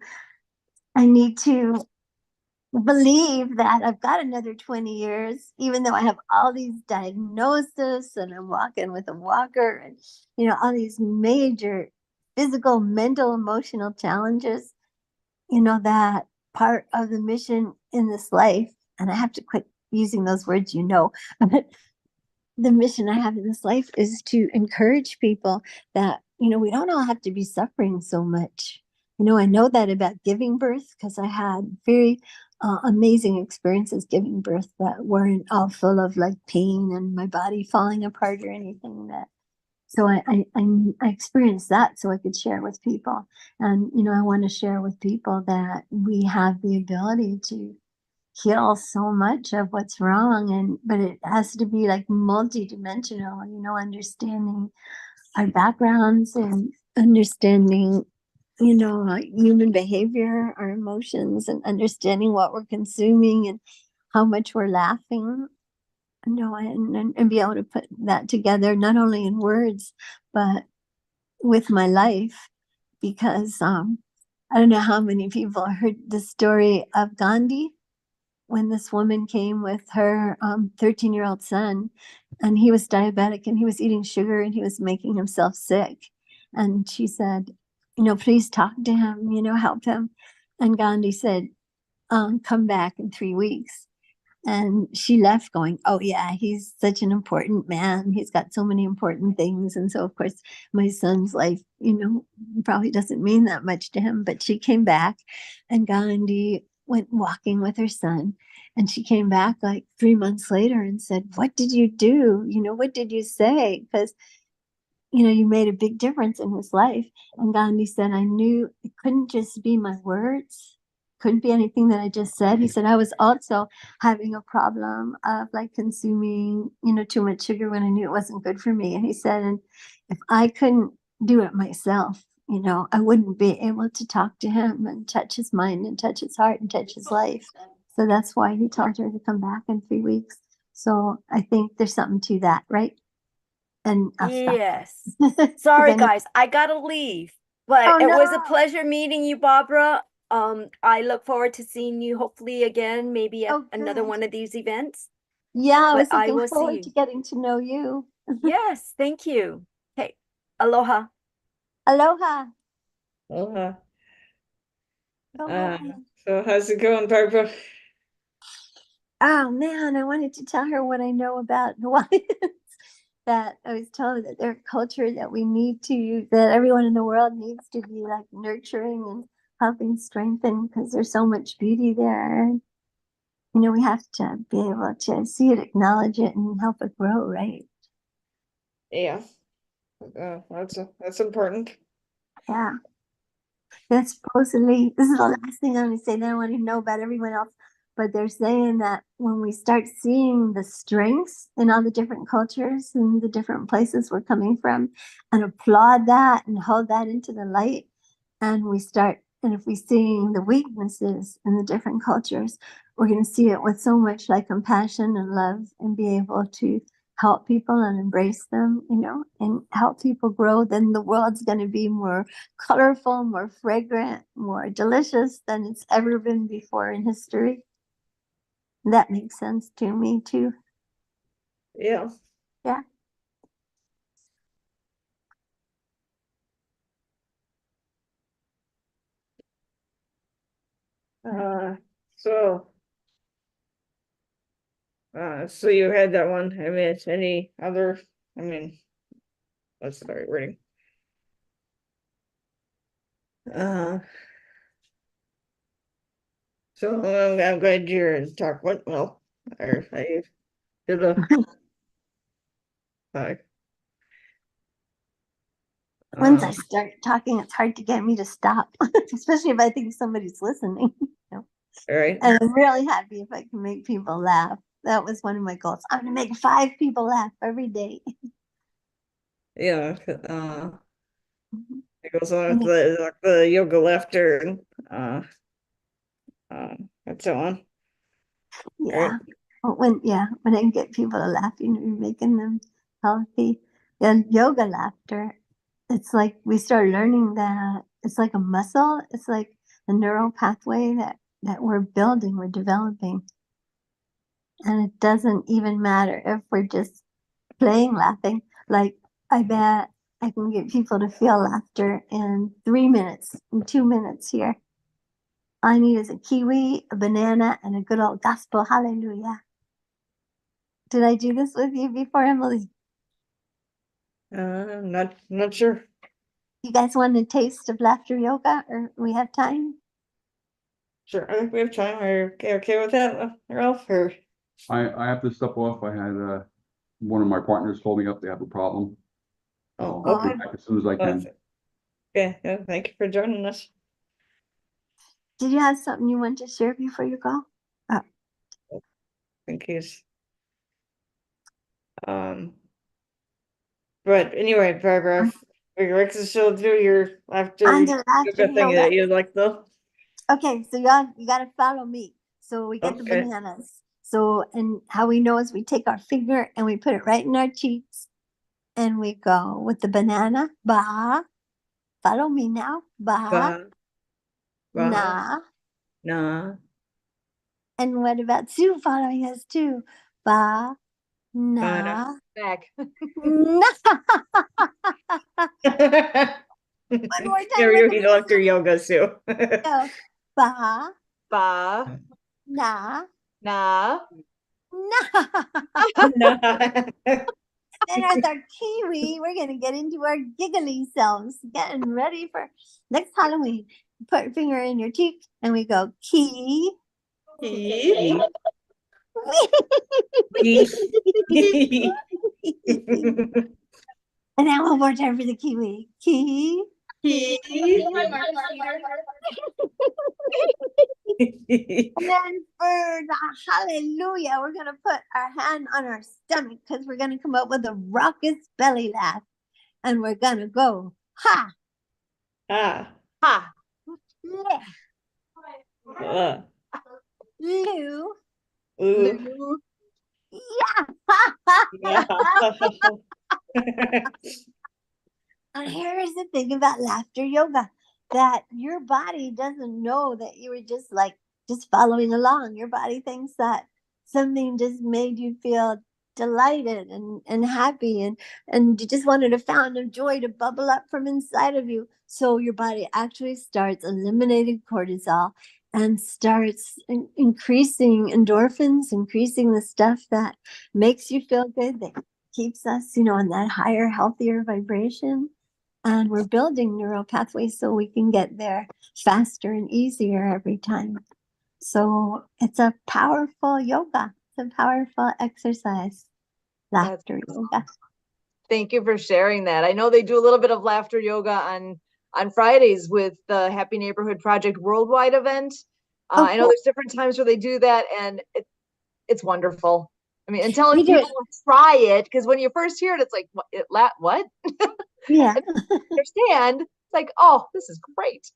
believe that I've got another 20 years, even though I have all these diagnoses and I'm walking with a walker and, all these major physical, mental, emotional challenges, that part of the mission in this life, and I have to quit using those words, but the mission I have in this life is to encourage people that, we don't all have to be suffering so much. I know that about giving birth because I had very amazing experiences giving birth that weren't all full of like pain and my body falling apart or anything that. So I experienced that so I could share with people. And, I want to share with people that we have the ability to heal so much of what's wrong. But it has to be like multidimensional, understanding our backgrounds and understanding, human behavior, our emotions, and understanding what we're consuming and how much we're laughing. And be able to put that together, not only in words, but with my life, because I don't know how many people heard the story of Gandhi when this woman came with her 13-year-old son, and he was diabetic and he was eating sugar and he was making himself sick. And she said, please talk to him, help him. And Gandhi said, come back in 3 weeks. And she left going, oh yeah, he's such an important man. He's got so many important things. And so of course my son's life, probably doesn't mean that much to him. But she came back and Gandhi went walking with her son. And she came back like 3 months later and said, what did you do? What did you say? Because you made a big difference in his life. And Gandhi said, I knew it couldn't just be my words. Couldn't be anything that I just said. He said, I was also having a problem of like consuming, too much sugar when I knew it wasn't good for me. And he said, and if I couldn't do it myself, I wouldn't be able to talk to him and touch his mind and touch his heart and touch his life. So that's why he told her to come back in 3 weeks. So I think there's something to that, right? And I'll stop. Yes. 'Cause Sorry, I know- guys, I gotta leave. But Oh, it was a no. pleasure meeting you, Barbara. I look forward to seeing you hopefully again, maybe at Oh, another good. one of these events. Yeah, I But was I looking will see forward you. to getting to know you. Yes, thank you. Okay, aloha. Aloha. Aloha. Aloha. So how's it going, Barbara? Oh man, I wanted to tell her what I know about Hawaiians. That I was telling her that they're a culture that we need to, that everyone in the world needs to be like nurturing and helping strengthen because there's so much beauty there. And, we have to be able to see it, acknowledge it, and help it grow, right? Yeah. That's important. Yeah. That's supposedly, this is the last thing I'm going to say. Then I want to know about everyone else. But they're saying that when we start seeing the strengths in all the different cultures and the different places we're coming from, and applaud that and hold that into the light, and if we see the weaknesses in the different cultures, we're going to see it with so much like compassion and love, and be able to help people and embrace them, and help people grow. Then the world's going to be more colorful, more fragrant, more delicious than it's ever been before in history. That makes sense to me too. Yeah. Yeah. So so you had that one. I mean, it's any other, I mean, what's the right wording? So I'm glad your talk went well, or I did a Once I start talking, it's hard to get me to stop, especially if I think somebody's listening. all right. And I'm really happy if I can make people laugh. That was one of my goals. I'm going to make 5 people laugh every day. Yeah. Mhm. It goes on with the yoga laughter and and so on. Yeah. Right. But when I get people to laugh, you're making them healthy. And yoga laughter, it's like we start learning that it's like a muscle. It's like a neural pathway that we're building, we're developing. And it doesn't even matter if we're just playing laughing. Like, I bet I can get people to feel laughter in 3 minutes, in 2 minutes here. All I need is a kiwi, a banana, and a good old gospel hallelujah. Did I do this with you before, Emily? Not sure. You guys want a taste of laughter yoga, or we have time? Sure, I think we have time. Are you okay with that, Ralph? Or I have to step off. I had, one of my partners told me up they have a problem. oh, I'll okay. be back as soon as I can. Okay, yeah, thank you for joining us. Did you have something you want to share before you go? In case. But anyway, paragraph. Rick is still do your laughter Under laughter yoga thing yoga. that you like though. Okay, so you gotta follow me. So we get the Okay. bananas. So, and how we know is we take our finger and we put it right in our cheeks, and we go with the banana. Ba. Follow me now. Ba. Ba, ba, Na. na. And what about Sue following us too? Ba. Na. Back. Na. One more time. You laughter yoga, Sue. Go. Ba. Ba, Na. na, Na. And as our kiwi, we're gonna get into our giggly selves, getting ready for next Halloween. Put your finger in your cheek, and we go key. Key. And now one more time for the kiwi. Key. And then for the hallelujah, we're gonna put our hand on our stomach because we're gonna come up with a raucous belly laugh, and we're gonna go ha Ah. ha, leh, loo, Ooh. loo, yeah. Yeah. And here's the thing about laughter yoga, that your body doesn't know that you were just following along. Your body thinks that something just made you feel delighted and happy, and you just wanted a fountain of joy to bubble up from inside of you. So your body actually starts eliminating cortisol and starts increasing endorphins, increasing the stuff that makes you feel good, that keeps us, in that higher, healthier vibration. And we're building neural pathways so we can get there faster and easier every time. So it's a powerful yoga. It's a powerful exercise. That's Laughter yoga. Thank you for sharing that. I know they do a little bit of laughter yoga on Fridays with the Happy Neighborhood Project Worldwide event. Oh, I know cool. there's different times where they do that, and it's wonderful. I mean, and telling They do it. people to try it, because when you first hear it, it's like, what? Yeah. Understand? It's like, oh, this is great.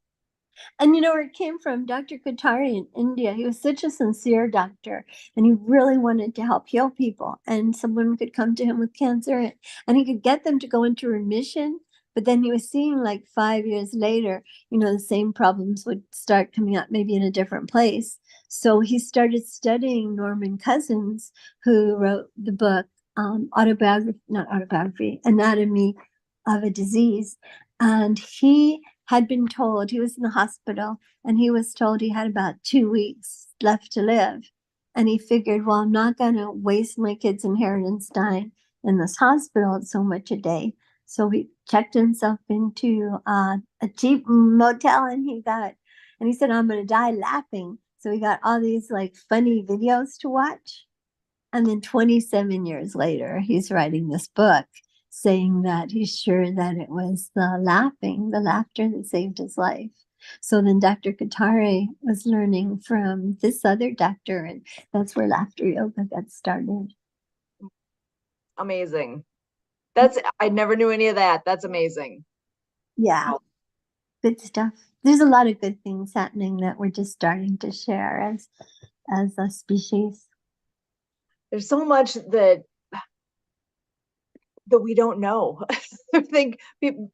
And you know where it came from? Dr. Katari in India. He was such a sincere doctor, and he really wanted to help heal people. And someone could come to him with cancer, and he could get them to go into remission. But then he was seeing, like, 5 years later, the same problems would start coming up, maybe in a different place. So he started studying Norman Cousins, who wrote the book, Anatomy of a Disease. And he had been told, he was in the hospital, and he was told he had about 2 weeks left to live. And he figured, well, I'm not going to waste my kids' inheritance dying in this hospital at so much a day. So he checked himself into a cheap motel, and he said, I'm going to die laughing. So he got all these like funny videos to watch. And then 27 years later, he's writing this book saying that he's sure that it was the laughter that saved his life. So then Dr. Katari was learning from this other doctor, and that's where laughter yoga got started. Amazing. I never knew any of that. That's amazing. Yeah, good stuff. There's a lot of good things happening that we're just starting to share as a species. There's so much that we don't know. I think people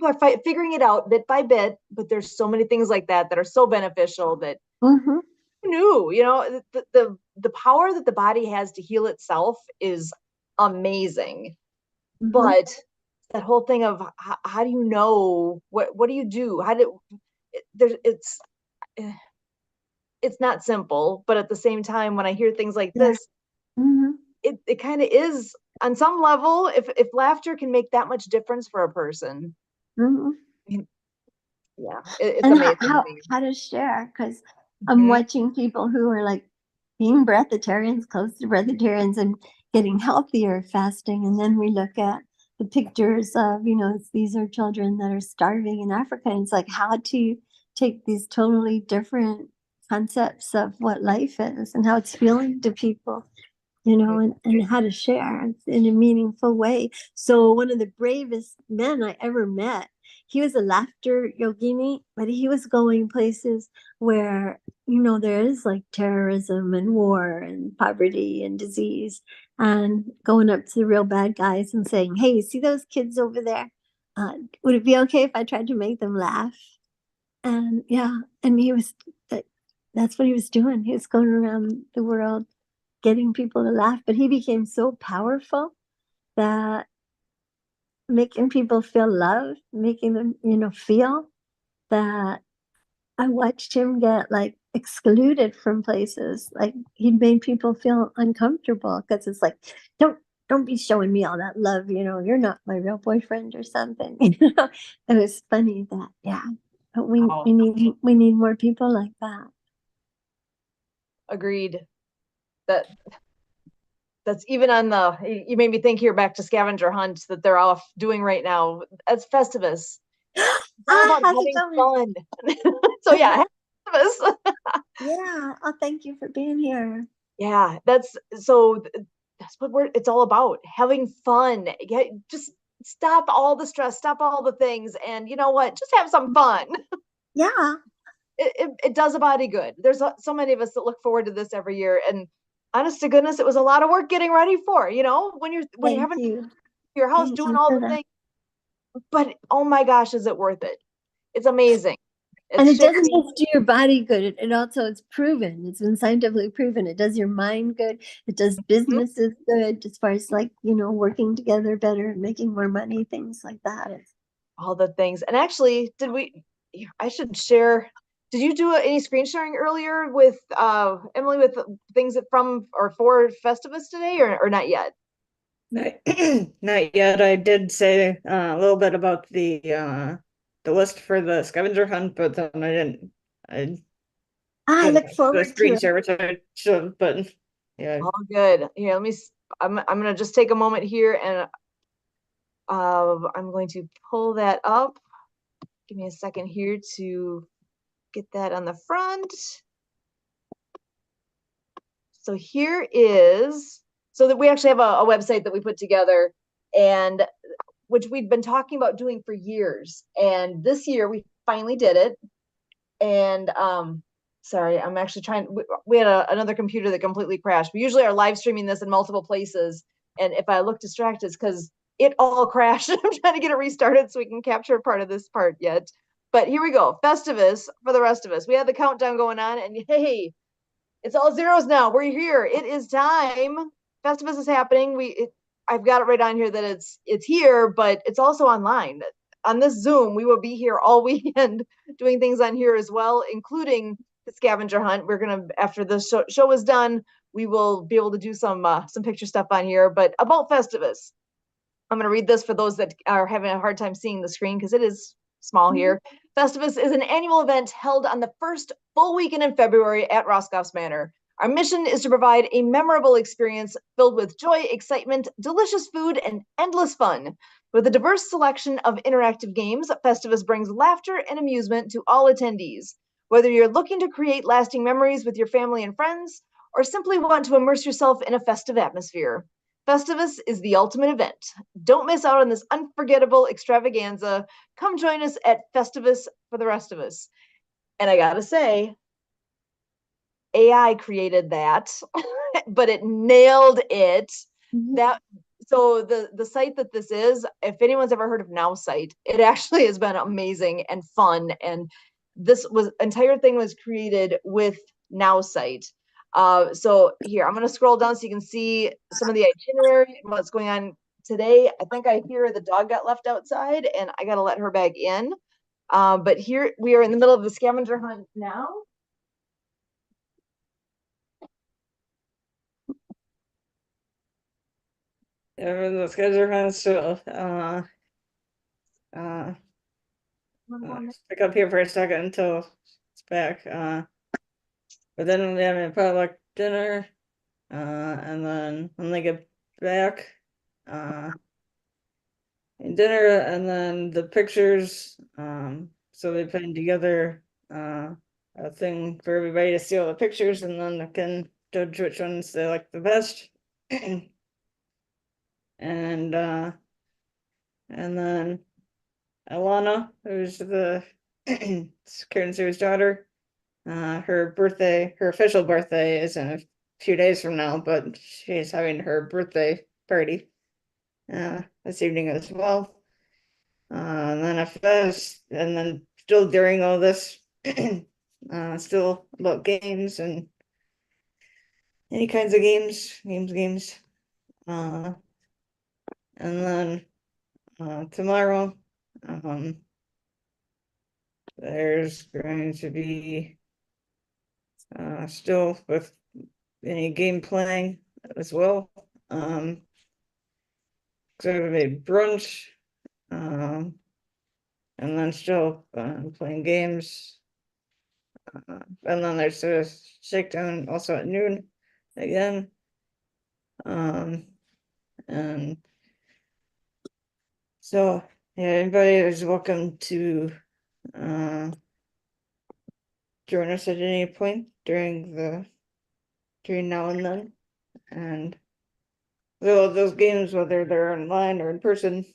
are figuring it out bit by bit, but there's so many things like that are so beneficial that Mm-hmm. who knew, the power that the body has to heal itself is amazing. Mm-hmm. But that whole thing of how do you know, what do you do? It's not simple, but at the same time, when I hear things like Yeah. this, Mm-hmm. it kind of is on some level, if laughter can make that much difference for a person. Mm-hmm. Yeah, it's And amazing. how to share, because I'm watching people who are like being breatharians, close to breatharians, and getting healthier fasting. And then we look at the pictures of, these are children that are starving in Africa. And it's like how to take these totally different concepts of what life is and how it's feeling to people, and how to share in a meaningful way. So one of the bravest men I ever met, he was a laughter yogini, but he was going places where, there is like terrorism and war and poverty and disease, and going up to the real bad guys and saying, hey, see those kids over there? Would it be okay if I tried to make them laugh? And yeah, and that's what he was doing. He was going around the world getting people to laugh, but he became so powerful that making people feel love, making them, feel that I watched him get like excluded from places. Like he made people feel uncomfortable because it's like, don't be showing me all that love, you're not my real boyfriend or something. It was funny that, yeah. But we need more people like that. Agreed. That's even on you made me think here back to Scavenger Hunt that they're off doing right now. That's Festivus. It's all about having fun. So yeah, Festivus. Yeah. Oh, thank you for being here. Yeah, that's what it's all about. Having fun. Yeah, just stop all the stress, stop all the things, and you know what? Just have some fun. Yeah. It does a body good. There's so many of us that look forward to this every year, and honest to goodness, it was a lot of work getting ready for, when you're having your house doing all the things. But oh my gosh, is it worth it? It's amazing. And it doesn't just do your body good. It also, it's proven. It's been scientifically proven. It does your mind good. It does businesses good as far as like, working together better and making more money, things like that. It's all the things. And actually, I should share. Did you do any screen sharing earlier with Emily with things from or for Festivus today or not yet? Not yet. I did say a little bit about the list for the scavenger hunt, but then I I look The forward to screen it. share, which I showed, but yeah. All good. Here, I'm gonna just take a moment here and I'm going to pull that up. Give me a second here to get that on the front. So here is, so that we actually have a website that we put together, and which we've been talking about doing for years. And this year we finally did it. And sorry, I'm actually trying, we had another computer that completely crashed. We usually are live streaming this in multiple places. And if I look distracted, it's because it all crashed. I'm trying to get it restarted so we can capture part of this part yet. But here we go. Festivus for the rest of us. We had the countdown going on, and hey, it's all zeros now. We're here. It is time. Festivus is happening. I've got it right on here that it's here, but it's also online. On this Zoom, we will be here all weekend doing things on here as well, including the scavenger hunt. We're gonna, after the show is done, we will be able to do some picture stuff on here. But about Festivus, I'm going to read this for those that are having a hard time seeing the screen because it is small here. Festivus is an annual event held on the first full weekend in February at Roscoff's Manor. Our mission is to provide a memorable experience filled with joy, excitement, delicious food, and endless fun. With a diverse selection of interactive games, Festivus brings laughter and amusement to all attendees. Whether you're looking to create lasting memories with your family and friends, or simply want to immerse yourself in a festive atmosphere, Festivus is the ultimate event. Don't miss out on this unforgettable extravaganza. Come join us at Festivus for the rest of us. And I gotta say, AI created that, but it nailed it. That so the site that this is, if anyone's ever heard of NowSite, it actually has been amazing and fun. And this entire thing was created with NowSite. So here, I'm going to scroll down so you can see some of the itinerary, what's going on today. I think I hear the dog got left outside and I got to let her back in. But here we are in the middle of the scavenger hunt now. Those guys are kind of still, stick up here for a second until it's back. But then we have a potluck dinner, and then when they get back, dinner, and then the pictures. So they put together a thing for everybody to see all the pictures, and then they can judge which ones they like the best. And then Alana, who's the Karen Sue's daughter, her official birthday is in a few days from now, but she's having her birthday party this evening as well. And then and then still during all this, still about games and any kinds of games. And then tomorrow, there's going to be still with any game playing as well. So we made brunch, and then still playing games. And then there's a shakedown also at noon again. And so yeah, anybody is welcome to join us at any point during now and then. And those games, whether they're online or in person,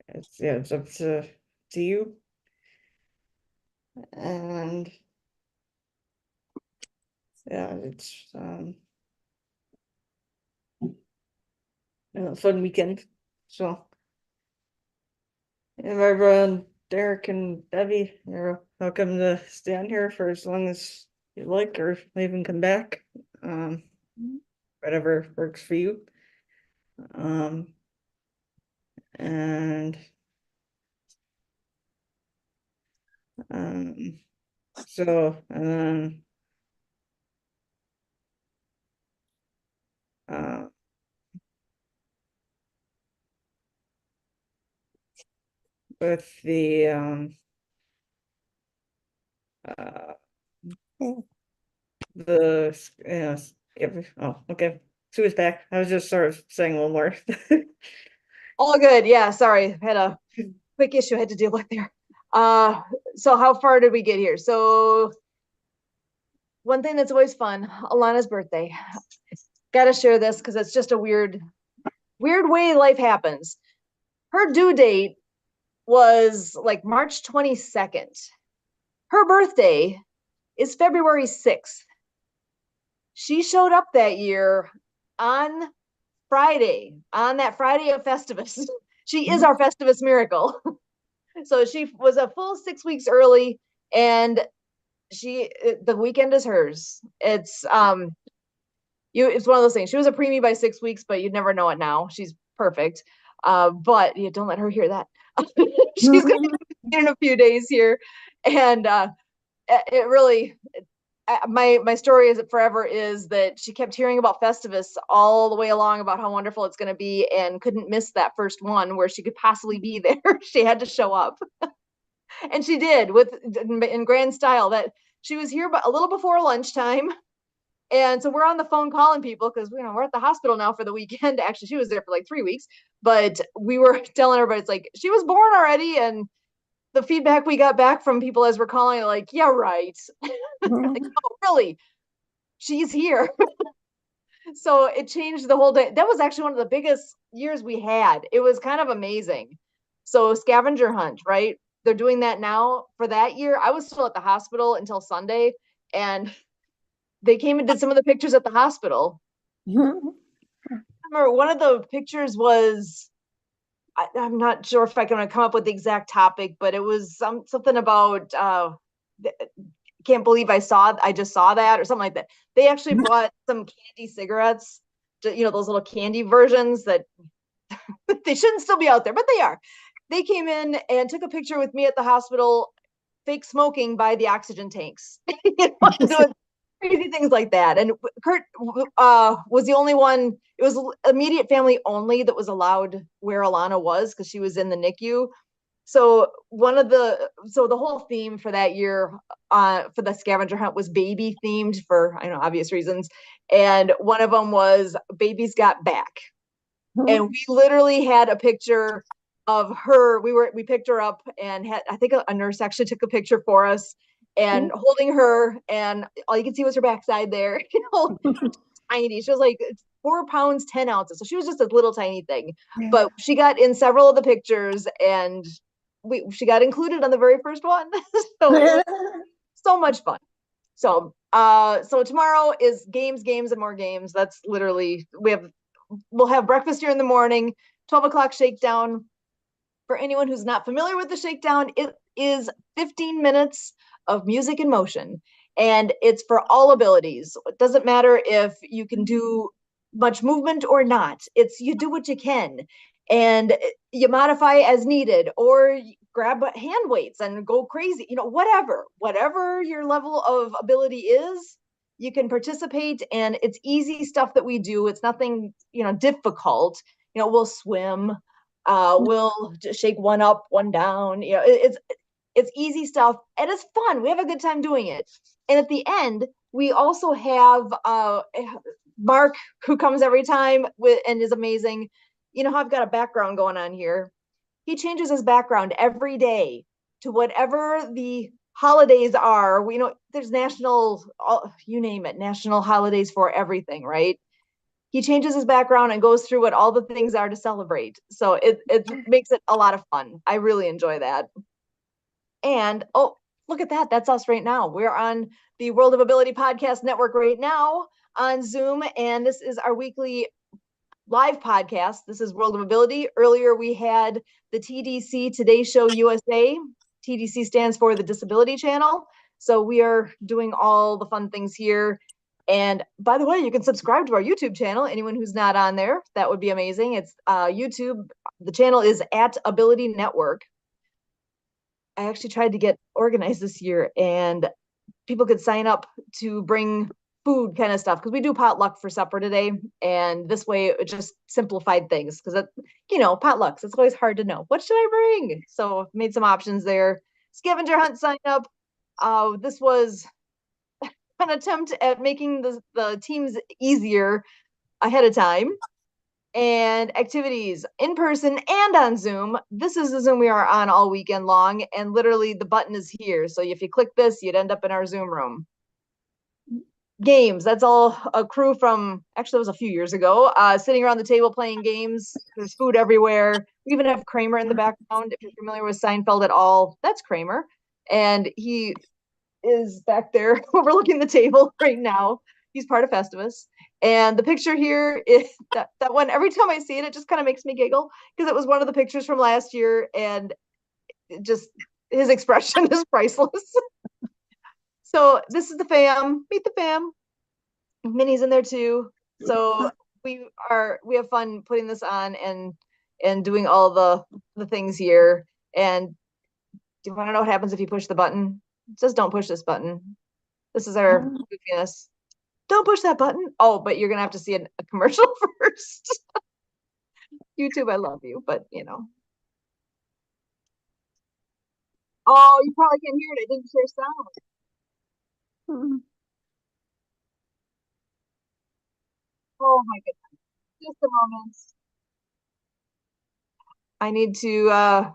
it's up to you. And yeah, it's a fun weekend. So and everyone, Derek and Debbie, you're welcome to stay on here for as long as you like, or even come back. Whatever works for you. And so with the uh the oh, okay. Sue is back. I was just sort of saying a little more. All good. Yeah, sorry. Had a quick issue I had to deal with there. So how far did we get here? So one thing that's always fun, Alana's birthday. Gotta share this because it's just a weird way life happens. Her due date was like March 22nd. Her birthday is February 6th. She showed up that year on Friday, on that Friday of Festivus. She is our Festivus miracle. So she was a full 6 weeks early, and the weekend is hers. It's it's one of those things. She was a preemie by 6 weeks, but you'd never know it now. She's perfect. But don't let her hear that. She's gonna be in a few days here, and it really. My story is forever is that she kept hearing about Festivus all the way along about how wonderful it's going to be, and couldn't miss that first one where she could possibly be there. She had to show up, and she did in grand style. That she was here but a little before lunchtime. And so we're on the phone calling people because we're at the hospital now for the weekend. Actually, she was there for like 3 weeks, but we were telling everybody it's like she was born already. And the feedback we got back from people as we're calling, like, yeah, right. Like, oh, really? She's here. So it changed the whole day. That was actually one of the biggest years we had. It was kind of amazing. So scavenger hunt, right? They're doing that now for that year. I was still at the hospital until Sunday, and they came and did some of the pictures at the hospital. I remember one of the pictures was, I'm not sure if I can come up with the exact topic, but it was something about can't believe I just saw that, or something like that. They actually bought some candy cigarettes, those little candy versions that they shouldn't still be out there, but they are. They came in and took a picture with me at the hospital, fake smoking by the oxygen tanks. Doing crazy things like that. And Kurt was the only one. It was immediate family only that was allowed where Alana was, because she was in the NICU. So the whole theme for that year for the scavenger hunt was baby themed for obvious reasons. And one of them was Baby's Got Back. And we literally had a picture of her. We picked her up and I think a nurse actually took a picture for us, and holding her, and all you could see was her backside there. Tiny. She was like 4 pounds 10 ounces, so she was just a little tiny thing. Yeah. But she got in several of the pictures, and she got included on the very first one. So it was so much fun. So tomorrow is games, and more games. That's literally, we'll have breakfast here in the morning, 12 o'clock shakedown. For anyone who's not familiar with the shakedown, it is 15 minutes of music in motion, and it's for all abilities. It doesn't matter if you can do much movement or not. It's you do what you can, and you modify as needed, or grab hand weights and go crazy. Whatever your level of ability is, you can participate, and it's easy stuff that we do. It's nothing difficult. We'll swim, we'll just shake one up, one down. It's easy stuff, and it's fun. We have a good time doing it. And at the end, we also have Mark, who comes every time and is amazing. How I've got a background going on here. He changes his background every day to whatever the holidays are. There's national, you name it, national holidays for everything, right? He changes his background and goes through what all the things are to celebrate. So it makes it a lot of fun. I really enjoy that. And look at that. That's us right now. We're on the World of Ability Podcast Network right now on Zoom. And this is our weekly live podcast. This is World of Ability. Earlier, we had the TDC Today Show USA. TDC stands for the Disability Channel. So we are doing all the fun things here. And by the way, you can subscribe to our YouTube channel. Anyone who's not on there, that would be amazing. It's YouTube. The channel is @Ability Network. I actually tried to get organized this year, and people could sign up to bring food kind of stuff, because we do potluck for supper today, and this way it just simplified things, because potlucks, it's always hard to know what should I bring. So made some options there. Scavenger hunt sign up. This was an attempt at making the teams easier ahead of time. And activities in person and on Zoom. This is the Zoom we are on all weekend long, and literally the button is here. So if you click this, you'd end up in our Zoom room. Games, that's all a crew from, actually it was a few years ago, sitting around the table playing games. There's food everywhere. We even have Kramer in the background. If you're familiar with Seinfeld at all, that's Kramer. And he is back there overlooking the table right now. He's part of Festivus. And the picture here is that one, every time I see it, it just kind of makes me giggle, because it was one of the pictures from last year, and just his expression is priceless. So this is the fam. Meet the fam. Minnie's in there too. So we have fun putting this on and doing all the things here. And do you want to know what happens if you push the button? It says don't push this button. This is our goofiness. Don't push that button. Oh, but you're gonna have to see a commercial first. YouTube, I love you, but Oh, you probably can't hear it. I didn't share sound. Oh my goodness. Just a moment. I need to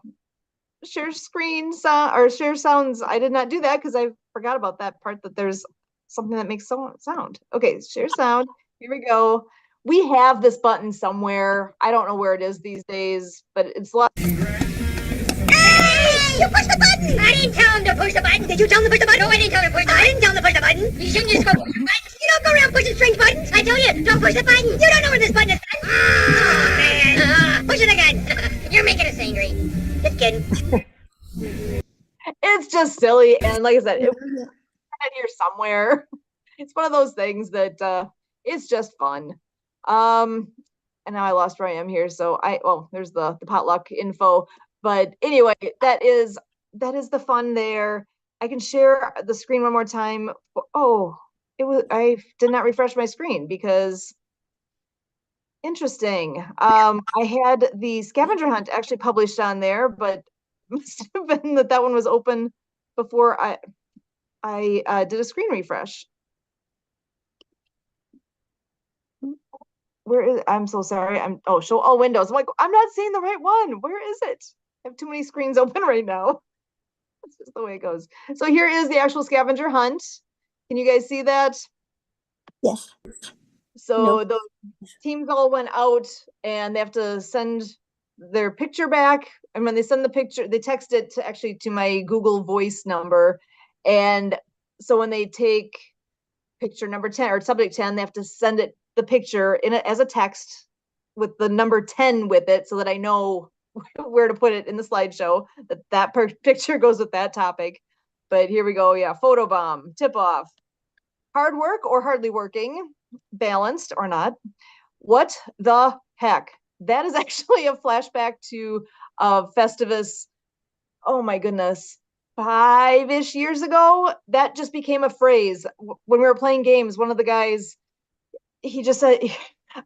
share screen sound or share sounds. I did not do that because I forgot about that part, that there's something that makes sound. Okay, share sound. Here we go. We have this button somewhere. I don't know where it is these days, but it's lots. Hey! You pushed the button! I didn't tell him to push the button. Did you tell him to push the button? No, I didn't tell him to push the button. I didn't tell him to push the button. You shouldn't just go push the button. You don't go around pushing strange buttons. I tell you, don't push the button. You don't know where this button is. Oh, man. Push it again. You're making us angry. Just kidding. It's just silly, and like I said, it's here somewhere. It's one of those things that it's just fun. And now I lost where I am here. So there's the potluck info. But anyway, that is the fun there. I can share the screen one more time. Oh, I did not refresh my screen because interesting. I had the scavenger hunt actually published on there, but must have been that one was open before I did a screen refresh. I'm so sorry. Show all windows. I'm like, I'm not seeing the right one. Where is it? I have too many screens open right now. That's just the way it goes. So here is the actual scavenger hunt. Can you guys see that? Yes. So the teams all went out and they have to send their picture back. And when they send the picture, they text it to my Google Voice number. And so when they take picture number 10 or subject 10, they have to send the picture in it as a text with the number 10 with it, so that I know where to put it in the slideshow, that picture goes with that topic. But here we go. Yeah, photo bomb, tip off, hard work or hardly working, balanced or not. What the heck? That is actually a flashback to Festivus. Oh my goodness. 5-ish years ago, that just became a phrase. When we were playing games, one of the guys, he just said,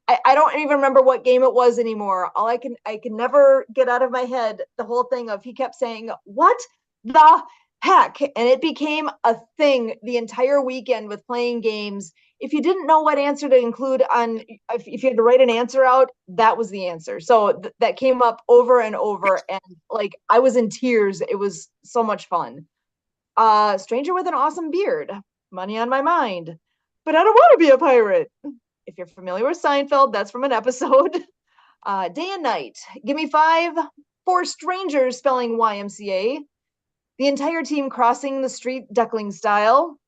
I don't even remember what game it was anymore. I can never get out of my head the whole thing of, he kept saying, what the heck? And it became a thing the entire weekend with playing games. If you didn't know what answer to include if you had to write an answer out, that was the answer. So that came up over and over, and like I was in tears. It was so much fun. Stranger with an awesome beard, money on my mind, but I don't want to be a pirate. If you're familiar with Seinfeld, that's from an episode. Day and night, give me 5 for strangers spelling YMCA. The entire team crossing the street duckling style.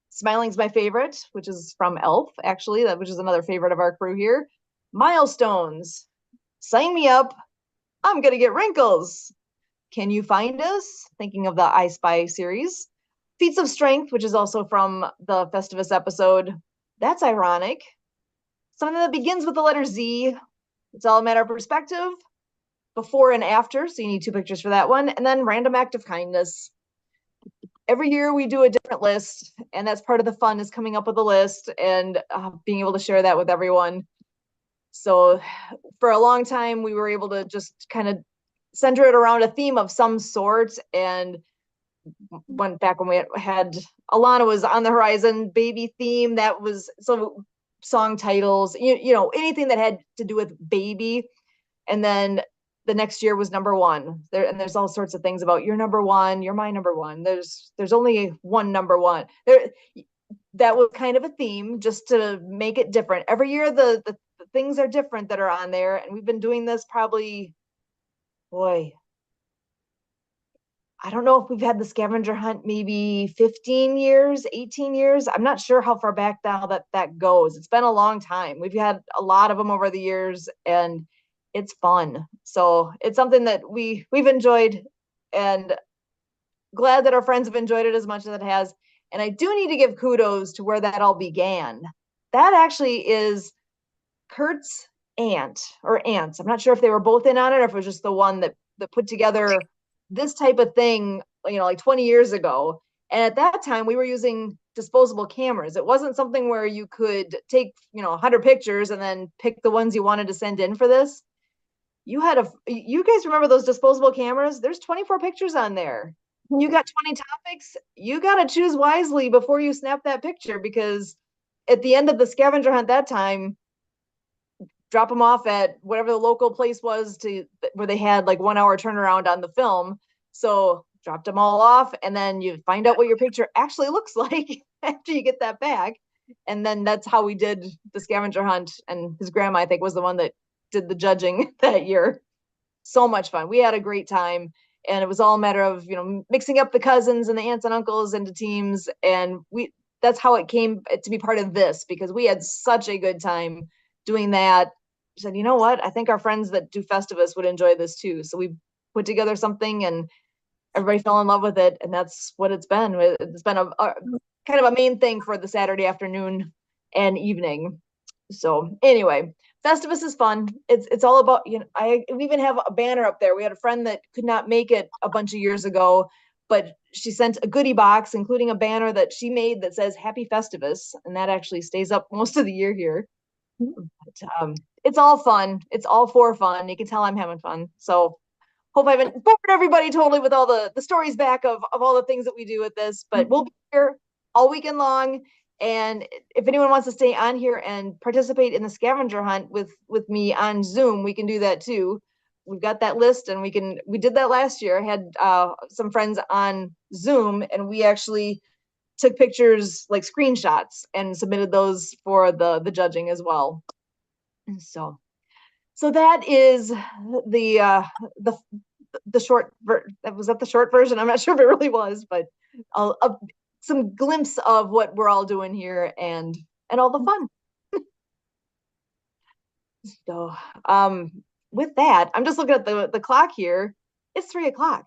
Smiling's my favorite, which is from Elf, actually, which is another favorite of our crew here. Milestones, sign me up. I'm gonna get wrinkles. Can you find us? Thinking of the I Spy series. Feats of Strength, which is also from the Festivus episode. That's ironic. Something that begins with the letter Z. It's all a matter of perspective. Before and after, so you need 2 pictures for that one. And then random act of kindness. every year we do a different list, and that's part of the fun, is coming up with a list and being able to share that with everyone. So for a long time, we were able to just kind of center it around a theme of some sort. And went back when we had Alana was on the horizon, baby theme, that was so song titles, you know, anything that had to do with baby. And then the next year was number one there, and there's all sorts of things about you're number one, you're my number one. There's only one number one there. That was kind of a theme, just to make it different every year. The things are different that are on there, and we've been doing this probably, boy, I don't know if we've had the scavenger hunt maybe 15 years, 18 years. I'm not sure how far back now that goes. It's been a long time. We've had a lot of them over the years, and it's fun. So it's something that we've enjoyed, and glad that our friends have enjoyed it as much as it has. And I do need to give kudos to where that all began. That actually is Kurt's aunt or aunts. I'm not sure if they were both in on it or if it was just the one that put together this type of thing, you know, like 20 years ago. And at that time we were using disposable cameras. It wasn't something where you could take, you know, 100 pictures and then pick the ones you wanted to send in for this. You guys remember those disposable cameras? There's 24 pictures on there. You got 20 topics. You got to choose wisely before you snap that picture, because at the end of the scavenger hunt that time, drop them off at whatever the local place was where they had like 1 hour turnaround on the film. So dropped them all off, and then you find out what your picture actually looks like after you get that back. And then that's how we did the scavenger hunt. And his grandma, I think, was the one that did the judging that year. So much fun. We had a great time, and it was all a matter of, you know, mixing up the cousins and the aunts and uncles into teams. And that's how it came to be part of this, because we had such a good time doing that. We said, you know what, I think our friends that do Festivus would enjoy this too. So we put together something, and everybody fell in love with it. And that's what it's been. It's been a kind of a main thing for the Saturday afternoon and evening. So anyway, Festivus is fun. It's all about, you know, we even have a banner up there. We had a friend that could not make it a bunch of years ago, but she sent a goodie box, including a banner that she made that says Happy Festivus. And that actually stays up most of the year here. But, it's all fun. It's all for fun. You can tell I'm having fun. So hope I haven't bored everybody totally with all the stories back of all the things that we do with this, but we'll be here all weekend long. And if anyone wants to stay on here and participate in the scavenger hunt with me on Zoom, we can do that too. We've got that list, and we did that last year. I had some friends on Zoom, and we actually took pictures, like screenshots, and submitted those for the judging as well. And so that is the short was that the short version? I'm not sure if it really was, but some glimpse of what we're all doing here and all the fun. So with that, I'm just looking at the clock here. It's 3:00.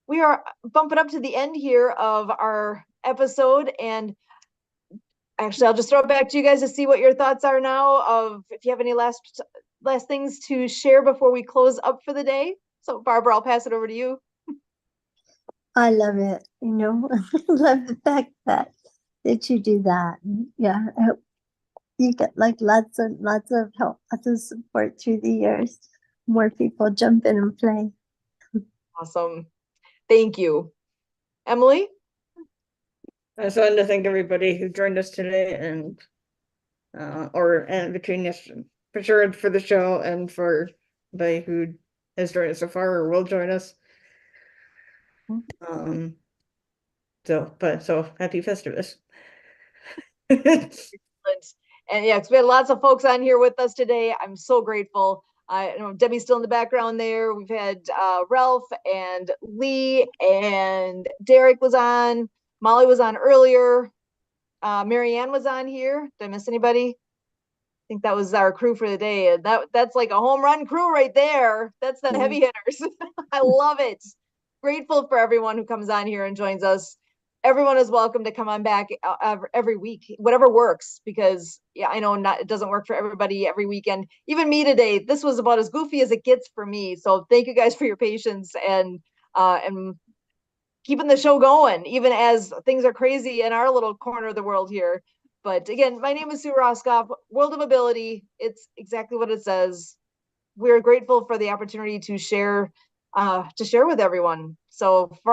We are bumping up to the end here of our episode, and actually I'll just throw it back to you guys to see what your thoughts are now, of if you have any last things to share before we close up for the day. So Barbara, I'll pass it over to you. I love it. You know, I love the fact that you do that. Yeah, I hope you get like lots of help, lots of support through the years. More people jump in and play. Awesome. Thank you. Emily? I just wanted to thank everybody who joined us today, and between us for sure for the show, and for everybody who has joined us so far or will join us. So happy Festivus. And yeah, because we had lots of folks on here with us today. I'm so grateful. I know Debbie's still in the background there. We've had Ralph and Lee, and Derek was on. Molly was on earlier. Marianne was on here. Did I miss anybody? I think that was our crew for the day. That's like a home run crew right there. That's the heavy hitters. I love it. Grateful for everyone who comes on here and joins us. Everyone is welcome to come on back every week, whatever works, because yeah, I know it doesn't work for everybody every weekend. Even me today, this was about as goofy as it gets for me. So thank you guys for your patience, and keeping the show going, even as things are crazy in our little corner of the world here. But again, my name is Sue Roskoff, World of Ability. It's exactly what it says. We're grateful for the opportunity to share with everyone. So for